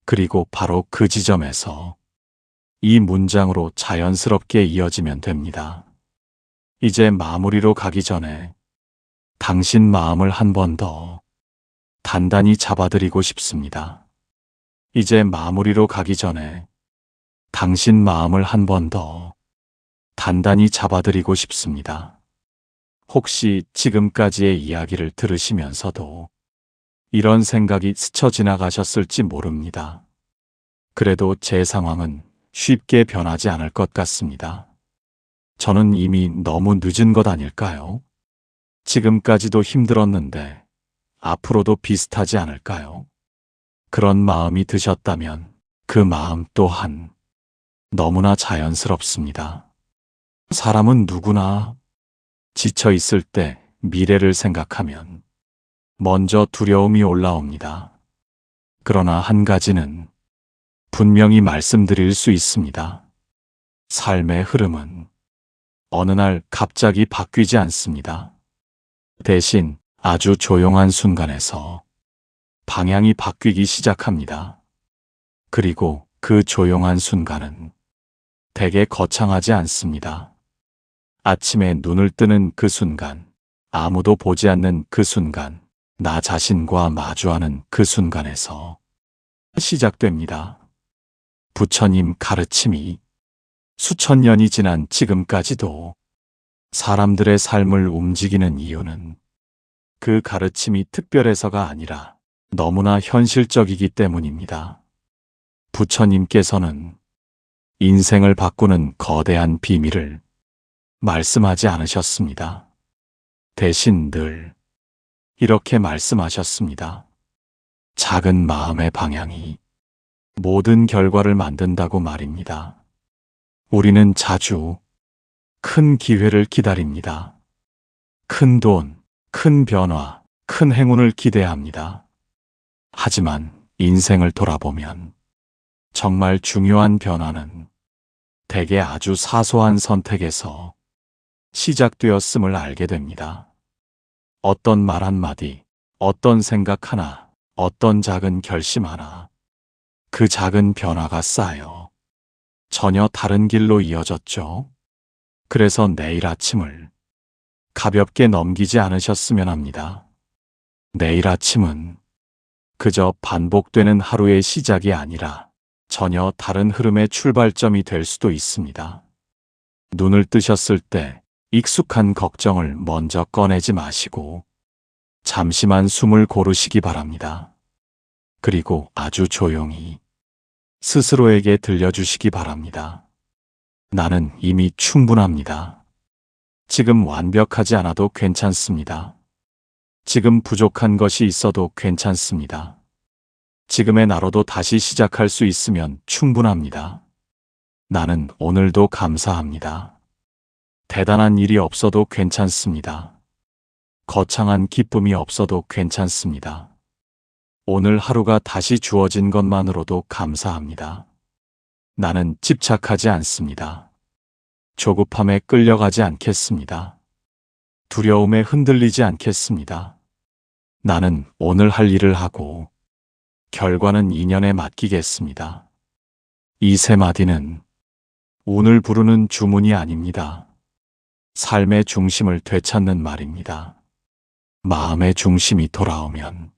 그리고 바로 그 지점에서 이 문장으로 자연스럽게 이어지면 됩니다. 이제 마무리로 가기 전에 당신 마음을 한 번 더 단단히 잡아드리고 싶습니다. 이제 마무리로 가기 전에 당신 마음을 한 번 더 단단히 잡아드리고 싶습니다. 혹시 지금까지의 이야기를 들으시면서도 이런 생각이 스쳐 지나가셨을지 모릅니다. 그래도 제 상황은 쉽게 변하지 않을 것 같습니다. 저는 이미 너무 늦은 것 아닐까요? 지금까지도 힘들었는데 앞으로도 비슷하지 않을까요? 그런 마음이 드셨다면 그 마음 또한 너무나 자연스럽습니다. 사람은 누구나 지쳐 있을 때 미래를 생각하면 먼저 두려움이 올라옵니다. 그러나 한 가지는 분명히 말씀드릴 수 있습니다. 삶의 흐름은 어느 날 갑자기 바뀌지 않습니다. 대신 아주 조용한 순간에서 방향이 바뀌기 시작합니다. 그리고 그 조용한 순간은 되게 거창하지 않습니다. 아침에 눈을 뜨는 그 순간, 아무도 보지 않는 그 순간, 나 자신과 마주하는 그 순간에서 시작됩니다. 부처님 가르침이 수천 년이 지난 지금까지도 사람들의 삶을 움직이는 이유는 그 가르침이 특별해서가 아니라 너무나 현실적이기 때문입니다. 부처님께서는 인생을 바꾸는 거대한 비밀을 말씀하지 않으셨습니다. 대신 늘 이렇게 말씀하셨습니다. 작은 마음의 방향이 모든 결과를 만든다고 말입니다. 우리는 자주 큰 기회를 기다립니다. 큰 돈, 큰 변화, 큰 행운을 기대합니다. 하지만 인생을 돌아보면 정말 중요한 변화는 대개 아주 사소한 선택에서 시작되었음을 알게 됩니다. 어떤 말 한마디, 어떤 생각 하나, 어떤 작은 결심 하나, 그 작은 변화가 쌓여 전혀 다른 길로 이어졌죠. 그래서 내일 아침을 가볍게 넘기지 않으셨으면 합니다. 내일 아침은 그저 반복되는 하루의 시작이 아니라 전혀 다른 흐름의 출발점이 될 수도 있습니다. 눈을 뜨셨을 때 익숙한 걱정을 먼저 꺼내지 마시고 잠시만 숨을 고르시기 바랍니다. 그리고 아주 조용히 스스로에게 들려주시기 바랍니다. 나는 이미 충분합니다. 지금 완벽하지 않아도 괜찮습니다. 지금 부족한 것이 있어도 괜찮습니다. 지금의 나로도 다시 시작할 수 있으면 충분합니다. 나는 오늘도 감사합니다. 대단한 일이 없어도 괜찮습니다. 거창한 기쁨이 없어도 괜찮습니다. 오늘 하루가 다시 주어진 것만으로도 감사합니다. 나는 집착하지 않습니다. 조급함에 끌려가지 않겠습니다. 두려움에 흔들리지 않겠습니다. 나는 오늘 할 일을 하고 결과는 인연에 맡기겠습니다. 이 세 마디는 운을 부르는 주문이 아닙니다. 삶의 중심을 되찾는 말입니다. 마음의 중심이 돌아오면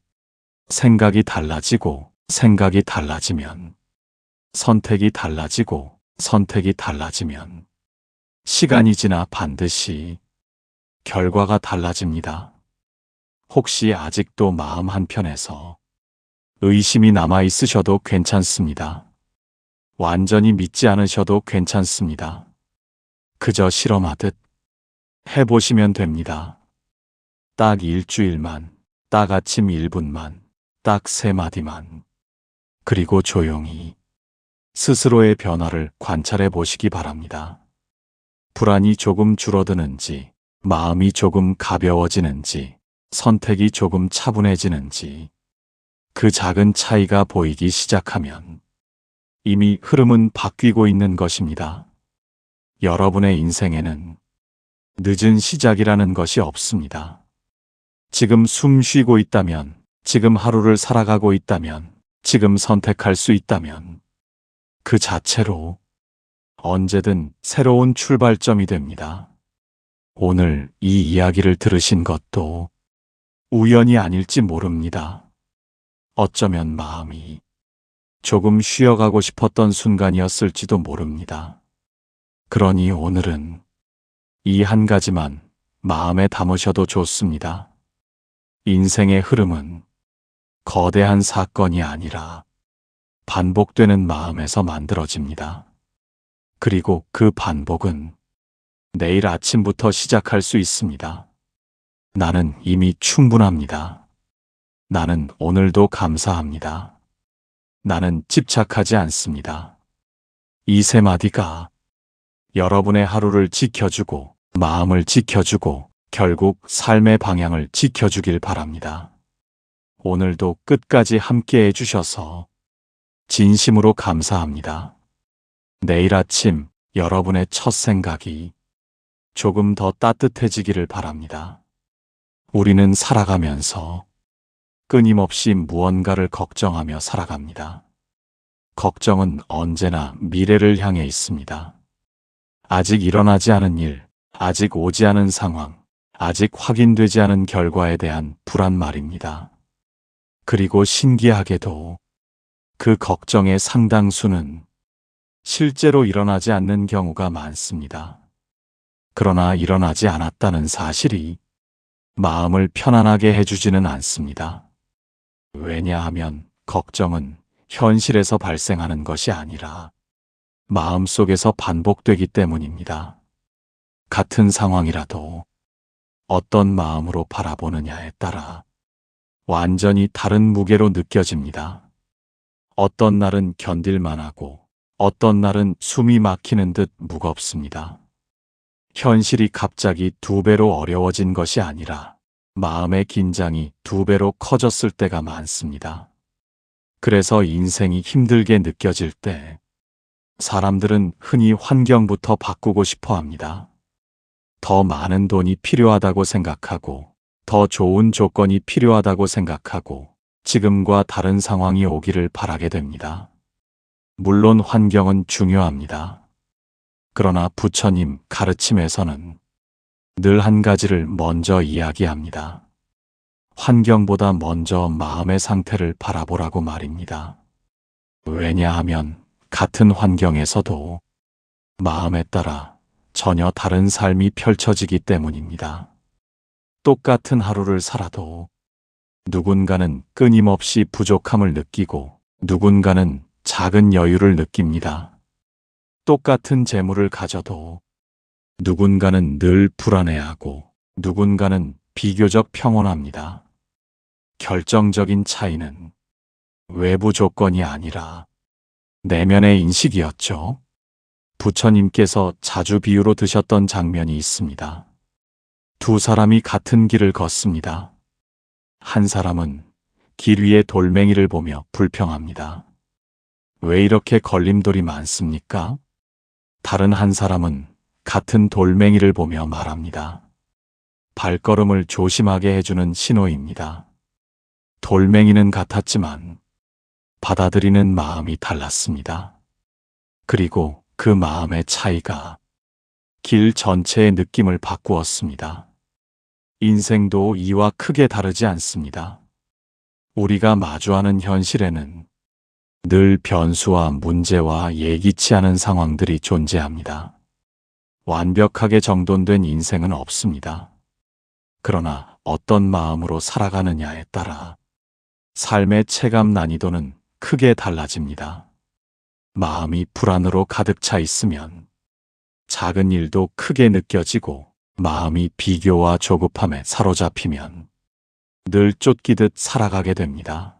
생각이 달라지고, 생각이 달라지면 선택이 달라지고, 선택이 달라지면 시간이 지나 반드시 결과가 달라집니다. 혹시 아직도 마음 한편에서 의심이 남아 있으셔도 괜찮습니다. 완전히 믿지 않으셔도 괜찮습니다. 그저 실험하듯 해보시면 됩니다. 딱 일주일만, 딱 아침 1분만, 딱 세 마디만, 그리고 조용히 스스로의 변화를 관찰해 보시기 바랍니다. 불안이 조금 줄어드는지, 마음이 조금 가벼워지는지, 선택이 조금 차분해지는지, 그 작은 차이가 보이기 시작하면 이미 흐름은 바뀌고 있는 것입니다. 여러분의 인생에는 늦은 시작이라는 것이 없습니다. 지금 숨 쉬고 있다면, 지금 하루를 살아가고 있다면, 지금 선택할 수 있다면 그 자체로 언제든 새로운 출발점이 됩니다. 오늘 이 이야기를 들으신 것도 우연이 아닐지 모릅니다. 어쩌면 마음이 조금 쉬어가고 싶었던 순간이었을지도 모릅니다. 그러니 오늘은 이 한 가지만 마음에 담으셔도 좋습니다. 인생의 흐름은 거대한 사건이 아니라 반복되는 마음에서 만들어집니다. 그리고 그 반복은 내일 아침부터 시작할 수 있습니다. 나는 이미 충분합니다. 나는 오늘도 감사합니다. 나는 집착하지 않습니다. 이 세 마디가 여러분의 하루를 지켜주고 마음을 지켜주고 결국 삶의 방향을 지켜주길 바랍니다. 오늘도 끝까지 함께 해주셔서 진심으로 감사합니다. 내일 아침 여러분의 첫 생각이 조금 더 따뜻해지기를 바랍니다. 우리는 살아가면서 끊임없이 무언가를 걱정하며 살아갑니다. 걱정은 언제나 미래를 향해 있습니다. 아직 일어나지 않은 일, 아직 오지 않은 상황, 아직 확인되지 않은 결과에 대한 불안 말입니다. 그리고 신기하게도 그 걱정의 상당수는 실제로 일어나지 않는 경우가 많습니다. 그러나 일어나지 않았다는 사실이 마음을 편안하게 해주지는 않습니다. 왜냐하면 걱정은 현실에서 발생하는 것이 아니라 마음속에서 반복되기 때문입니다. 같은 상황이라도 어떤 마음으로 바라보느냐에 따라 완전히 다른 무게로 느껴집니다. 어떤 날은 견딜만하고 어떤 날은 숨이 막히는 듯 무겁습니다. 현실이 갑자기 2배로 어려워진 것이 아니라 마음의 긴장이 2배로 커졌을 때가 많습니다. 그래서 인생이 힘들게 느껴질 때 사람들은 흔히 환경부터 바꾸고 싶어 합니다. 더 많은 돈이 필요하다고 생각하고 더 좋은 조건이 필요하다고 생각하고 지금과 다른 상황이 오기를 바라게 됩니다. 물론 환경은 중요합니다. 그러나 부처님 가르침에서는 늘 한 가지를 먼저 이야기합니다. 환경보다 먼저 마음의 상태를 바라보라고 말입니다. 왜냐하면 같은 환경에서도 마음에 따라 전혀 다른 삶이 펼쳐지기 때문입니다. 똑같은 하루를 살아도 누군가는 끊임없이 부족함을 느끼고 누군가는 작은 여유를 느낍니다. 똑같은 재물을 가져도 누군가는 늘 불안해하고 누군가는 비교적 평온합니다. 결정적인 차이는 외부 조건이 아니라 내면의 인식이었죠. 부처님께서 자주 비유로 드셨던 장면이 있습니다. 두 사람이 같은 길을 걷습니다. 한 사람은 길 위에 돌멩이를 보며 불평합니다. 왜 이렇게 걸림돌이 많습니까? 다른 한 사람은 같은 돌멩이를 보며 말합니다. 발걸음을 조심하게 해주는 신호입니다. 돌멩이는 같았지만 받아들이는 마음이 달랐습니다. 그리고 그 마음의 차이가 길 전체의 느낌을 바꾸었습니다. 인생도 이와 크게 다르지 않습니다. 우리가 마주하는 현실에는 늘 변수와 문제와 예기치 않은 상황들이 존재합니다. 완벽하게 정돈된 인생은 없습니다. 그러나 어떤 마음으로 살아가느냐에 따라 삶의 체감 난이도는 크게 달라집니다. 마음이 불안으로 가득 차 있으면 작은 일도 크게 느껴지고, 마음이 비교와 조급함에 사로잡히면 늘 쫓기듯 살아가게 됩니다.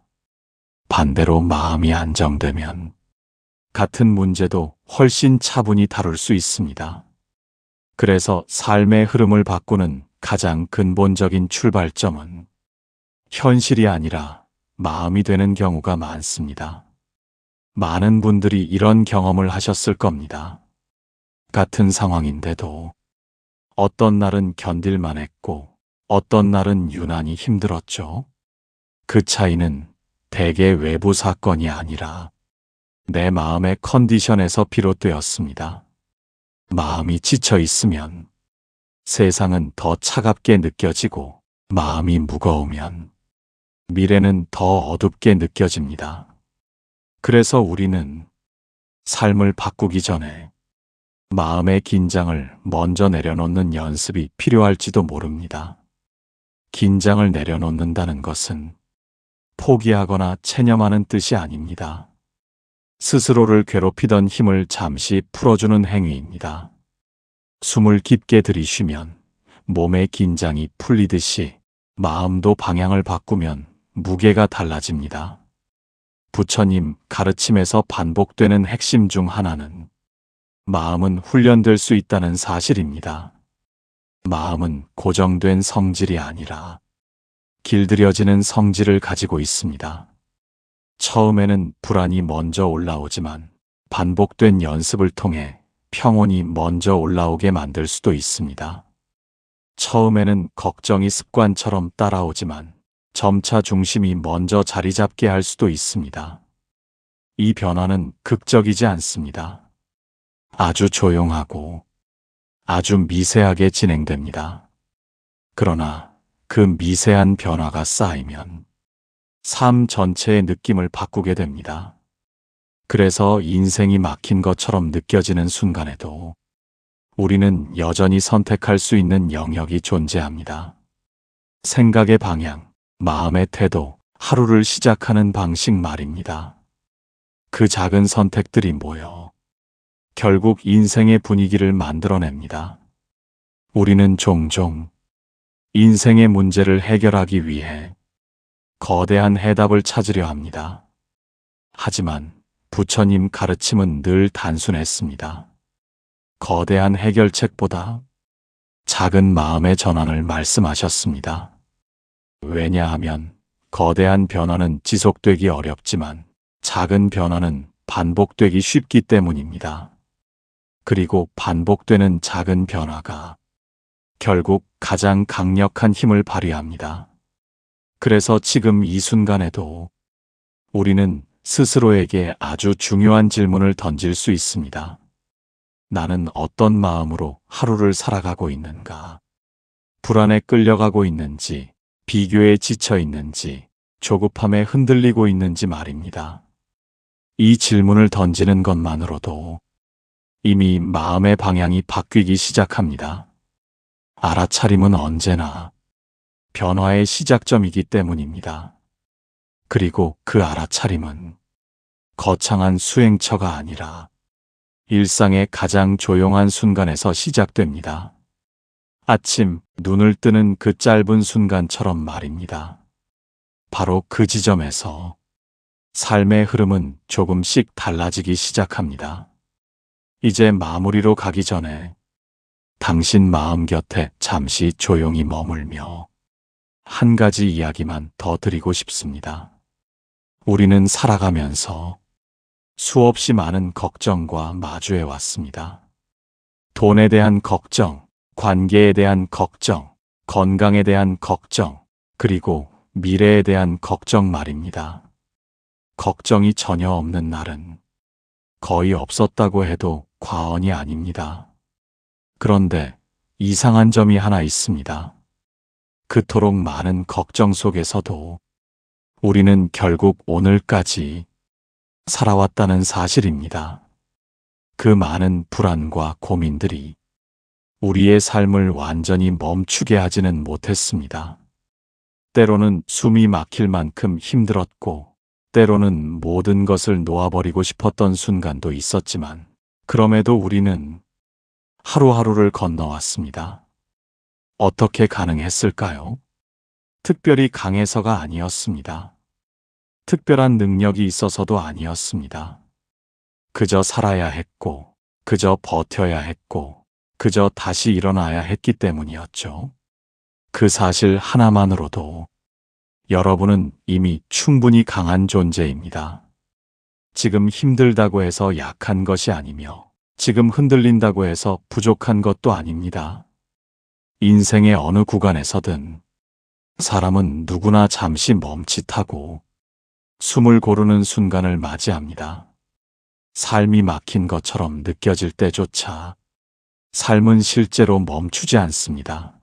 반대로 마음이 안정되면 같은 문제도 훨씬 차분히 다룰 수 있습니다. 그래서 삶의 흐름을 바꾸는 가장 근본적인 출발점은 현실이 아니라 마음이 되는 경우가 많습니다. 많은 분들이 이런 경험을 하셨을 겁니다. 같은 상황인데도 어떤 날은 견딜만 했고 어떤 날은 유난히 힘들었죠. 그 차이는 대개 외부 사건이 아니라 내 마음의 컨디션에서 비롯되었습니다. 마음이 지쳐 있으면 세상은 더 차갑게 느껴지고, 마음이 무거우면 미래는 더 어둡게 느껴집니다. 그래서 우리는 삶을 바꾸기 전에 마음의 긴장을 먼저 내려놓는 연습이 필요할지도 모릅니다. 긴장을 내려놓는다는 것은 포기하거나 체념하는 뜻이 아닙니다. 스스로를 괴롭히던 힘을 잠시 풀어주는 행위입니다. 숨을 깊게 들이쉬면 몸의 긴장이 풀리듯이 마음도 방향을 바꾸면 무게가 달라집니다. 부처님 가르침에서 반복되는 핵심 중 하나는 마음은 훈련될 수 있다는 사실입니다. 마음은 고정된 성질이 아니라 길들여지는 성질을 가지고 있습니다. 처음에는 불안이 먼저 올라오지만 반복된 연습을 통해 평온이 먼저 올라오게 만들 수도 있습니다. 처음에는 걱정이 습관처럼 따라오지만 점차 중심이 먼저 자리 잡게 할 수도 있습니다. 이 변화는 극적이지 않습니다. 아주 조용하고 아주 미세하게 진행됩니다. 그러나 그 미세한 변화가 쌓이면 삶 전체의 느낌을 바꾸게 됩니다. 그래서 인생이 막힌 것처럼 느껴지는 순간에도 우리는 여전히 선택할 수 있는 영역이 존재합니다. 생각의 방향, 마음의 태도, 하루를 시작하는 방식 말입니다. 그 작은 선택들이 모여 결국 인생의 분위기를 만들어냅니다. 우리는 종종 인생의 문제를 해결하기 위해 거대한 해답을 찾으려 합니다. 하지만 부처님 가르침은 늘 단순했습니다. 거대한 해결책보다 작은 마음의 전환을 말씀하셨습니다. 왜냐하면 거대한 변화는 지속되기 어렵지만 작은 변화는 반복되기 쉽기 때문입니다. 그리고 반복되는 작은 변화가 결국 가장 강력한 힘을 발휘합니다. 그래서 지금 이 순간에도 우리는 스스로에게 아주 중요한 질문을 던질 수 있습니다. 나는 어떤 마음으로 하루를 살아가고 있는가? 불안에 끌려가고 있는지, 비교에 지쳐 있는지, 조급함에 흔들리고 있는지 말입니다. 이 질문을 던지는 것만으로도 이미 마음의 방향이 바뀌기 시작합니다. 알아차림은 언제나 변화의 시작점이기 때문입니다. 그리고 그 알아차림은 거창한 수행처가 아니라 일상의 가장 조용한 순간에서 시작됩니다. 아침 눈을 뜨는 그 짧은 순간처럼 말입니다. 바로 그 지점에서 삶의 흐름은 조금씩 달라지기 시작합니다. 이제 마무리로 가기 전에 당신 마음 곁에 잠시 조용히 머물며 한 가지 이야기만 더 드리고 싶습니다. 우리는 살아가면서 수없이 많은 걱정과 마주해 왔습니다. 돈에 대한 걱정, 관계에 대한 걱정, 건강에 대한 걱정, 그리고 미래에 대한 걱정 말입니다. 걱정이 전혀 없는 날은 거의 없었다고 해도 과언이 아닙니다. 그런데 이상한 점이 하나 있습니다. 그토록 많은 걱정 속에서도 우리는 결국 오늘까지 살아왔다는 사실입니다. 그 많은 불안과 고민들이 우리의 삶을 완전히 멈추게 하지는 못했습니다. 때로는 숨이 막힐 만큼 힘들었고, 때로는 모든 것을 놓아버리고 싶었던 순간도 있었지만, 그럼에도 우리는 하루하루를 건너왔습니다. 어떻게 가능했을까요? 특별히 강해서가 아니었습니다. 특별한 능력이 있어서도 아니었습니다. 그저 살아야 했고, 그저 버텨야 했고, 그저 다시 일어나야 했기 때문이었죠. 그 사실 하나만으로도 여러분은 이미 충분히 강한 존재입니다. 지금 힘들다고 해서 약한 것이 아니며, 지금 흔들린다고 해서 부족한 것도 아닙니다. 인생의 어느 구간에서든 사람은 누구나 잠시 멈칫하고 숨을 고르는 순간을 맞이합니다. 삶이 막힌 것처럼 느껴질 때조차 삶은 실제로 멈추지 않습니다.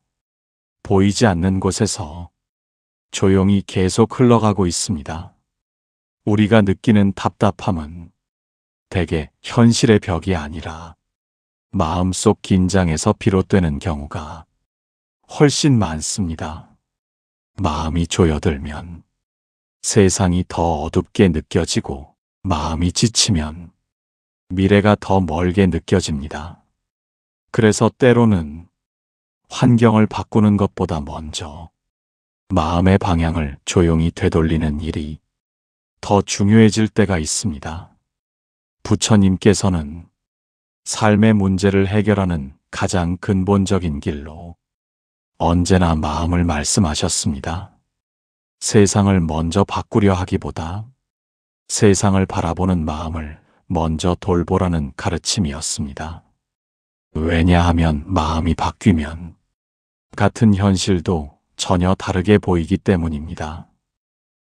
보이지 않는 곳에서 조용히 계속 흘러가고 있습니다. 우리가 느끼는 답답함은 대개 현실의 벽이 아니라 마음속 긴장에서 비롯되는 경우가 훨씬 많습니다. 마음이 조여들면 세상이 더 어둡게 느껴지고, 마음이 지치면 미래가 더 멀게 느껴집니다. 그래서 때로는 환경을 바꾸는 것보다 먼저 마음의 방향을 조용히 되돌리는 일이 더 중요해질 때가 있습니다. 부처님께서는 삶의 문제를 해결하는 가장 근본적인 길로 언제나 마음을 말씀하셨습니다. 세상을 먼저 바꾸려 하기보다 세상을 바라보는 마음을 먼저 돌보라는 가르침이었습니다. 왜냐하면 마음이 바뀌면 같은 현실도 전혀 다르게 보이기 때문입니다.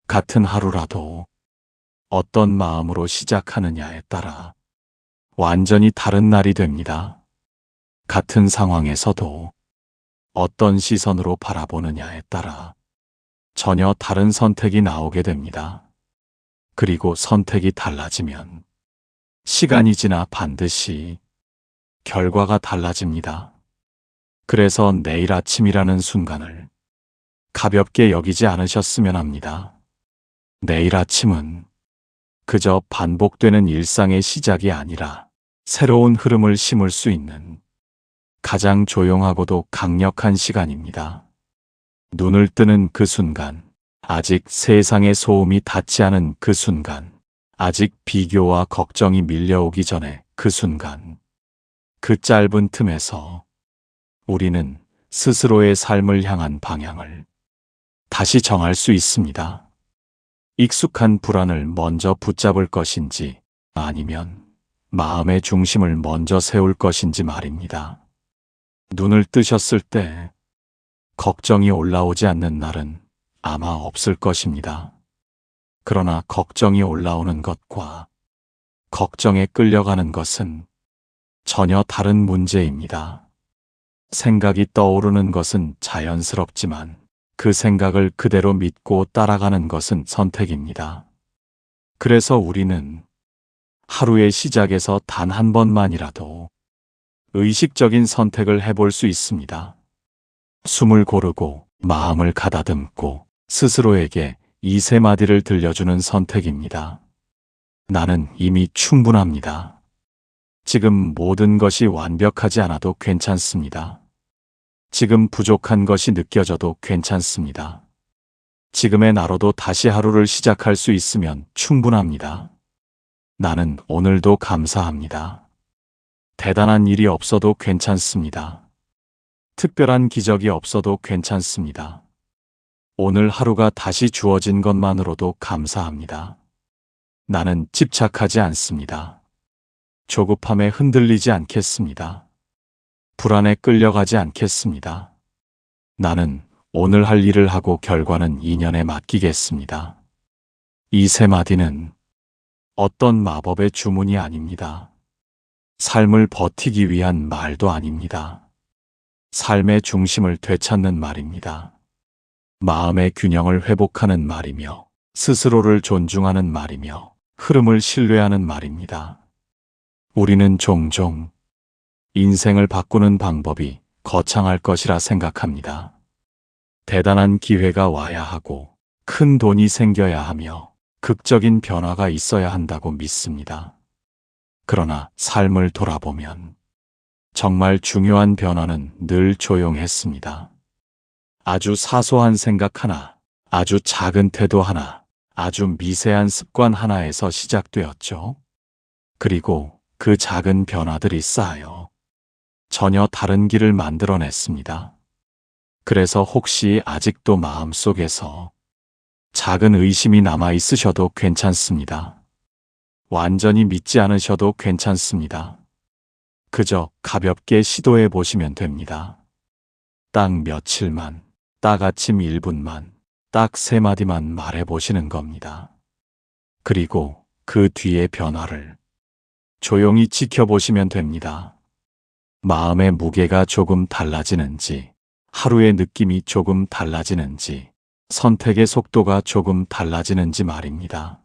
같은 하루라도 어떤 마음으로 시작하느냐에 따라 완전히 다른 날이 됩니다. 같은 상황에서도 어떤 시선으로 바라보느냐에 따라 전혀 다른 선택이 나오게 됩니다. 그리고 선택이 달라지면 시간이 지나 반드시 결과가 달라집니다. 그래서 내일 아침이라는 순간을 가볍게 여기지 않으셨으면 합니다. 내일 아침은 그저 반복되는 일상의 시작이 아니라 새로운 흐름을 심을 수 있는 가장 조용하고도 강력한 시간입니다. 눈을 뜨는 그 순간, 아직 세상의 소음이 닿지 않은 그 순간, 아직 비교와 걱정이 밀려오기 전에 그 순간, 그 짧은 틈에서 우리는 스스로의 삶을 향한 방향을 다시 정할 수 있습니다. 익숙한 불안을 먼저 붙잡을 것인지, 아니면 마음의 중심을 먼저 세울 것인지 말입니다. 눈을 뜨셨을 때 걱정이 올라오지 않는 날은 아마 없을 것입니다. 그러나 걱정이 올라오는 것과 걱정에 끌려가는 것은 전혀 다른 문제입니다. 생각이 떠오르는 것은 자연스럽지만 그 생각을 그대로 믿고 따라가는 것은 선택입니다. 그래서 우리는 하루의 시작에서 단 한 번만이라도 의식적인 선택을 해볼 수 있습니다. 숨을 고르고 마음을 가다듬고 스스로에게 이 세 마디를 들려주는 선택입니다. 나는 이미 충분합니다. 지금 모든 것이 완벽하지 않아도 괜찮습니다. 지금 부족한 것이 느껴져도 괜찮습니다. 지금의 나로도 다시 하루를 시작할 수 있으면 충분합니다. 나는 오늘도 감사합니다. 대단한 일이 없어도 괜찮습니다. 특별한 기적이 없어도 괜찮습니다. 오늘 하루가 다시 주어진 것만으로도 감사합니다. 나는 집착하지 않습니다. 조급함에 흔들리지 않겠습니다. 불안에 끌려가지 않겠습니다. 나는 오늘 할 일을 하고 결과는 인연에 맡기겠습니다. 이 세 마디는 어떤 마법의 주문이 아닙니다. 삶을 버티기 위한 말도 아닙니다. 삶의 중심을 되찾는 말입니다. 마음의 균형을 회복하는 말이며 스스로를 존중하는 말이며 흐름을 신뢰하는 말입니다. 우리는 종종 인생을 바꾸는 방법이 거창할 것이라 생각합니다. 대단한 기회가 와야 하고 큰 돈이 생겨야 하며 극적인 변화가 있어야 한다고 믿습니다. 그러나 삶을 돌아보면 정말 중요한 변화는 늘 조용했습니다. 아주 사소한 생각 하나, 아주 작은 태도 하나, 아주 미세한 습관 하나에서 시작되었죠. 그리고 그 작은 변화들이 쌓여 전혀 다른 길을 만들어냈습니다. 그래서 혹시 아직도 마음속에서 작은 의심이 남아 있으셔도 괜찮습니다. 완전히 믿지 않으셔도 괜찮습니다. 그저 가볍게 시도해 보시면 됩니다. 딱 며칠만, 딱 아침 1분만, 딱 3마디만 말해 보시는 겁니다. 그리고 그 뒤의 변화를 조용히 지켜보시면 됩니다. 마음의 무게가 조금 달라지는지, 하루의 느낌이 조금 달라지는지, 선택의 속도가 조금 달라지는지 말입니다.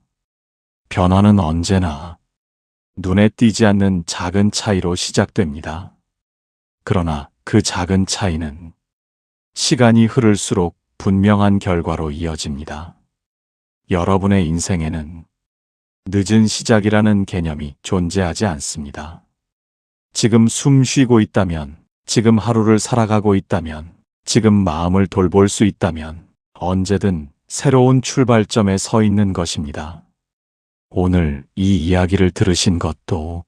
변화는 언제나 눈에 띄지 않는 작은 차이로 시작됩니다. 그러나 그 작은 차이는 시간이 흐를수록 분명한 결과로 이어집니다. 여러분의 인생에는 늦은 시작이라는 개념이 존재하지 않습니다. 지금 숨 쉬고 있다면, 지금 하루를 살아가고 있다면, 지금 마음을 돌볼 수 있다면 언제든 새로운 출발점에 서 있는 것입니다. 오늘 이 이야기를 들으신 것도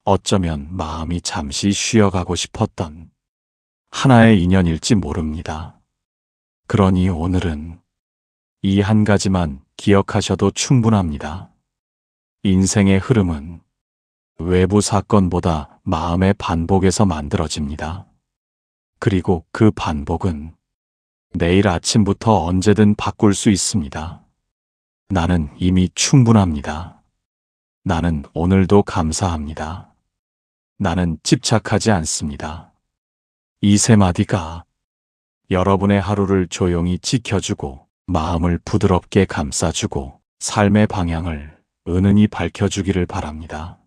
어쩌면 마음이 잠시 쉬어가고 싶었던 하나의 인연일지 모릅니다. 그러니 오늘은 이 한 가지만 기억하셔도 충분합니다. 인생의 흐름은 외부 사건보다 마음의 반복에서 만들어집니다. 그리고 그 반복은 내일 아침부터 언제든 바꿀 수 있습니다. 나는 이미 충분합니다. 나는 오늘도 감사합니다. 나는 집착하지 않습니다. 이 세 마디가 여러분의 하루를 조용히 지켜주고 마음을 부드럽게 감싸주고 삶의 방향을 은은히 밝혀주기를 바랍니다.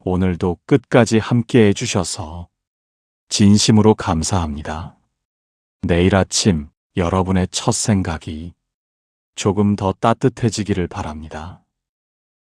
오늘도 끝까지 함께 해주셔서 진심으로 감사합니다. 내일 아침 여러분의 첫 생각이 조금 더 따뜻해지기를 바랍니다.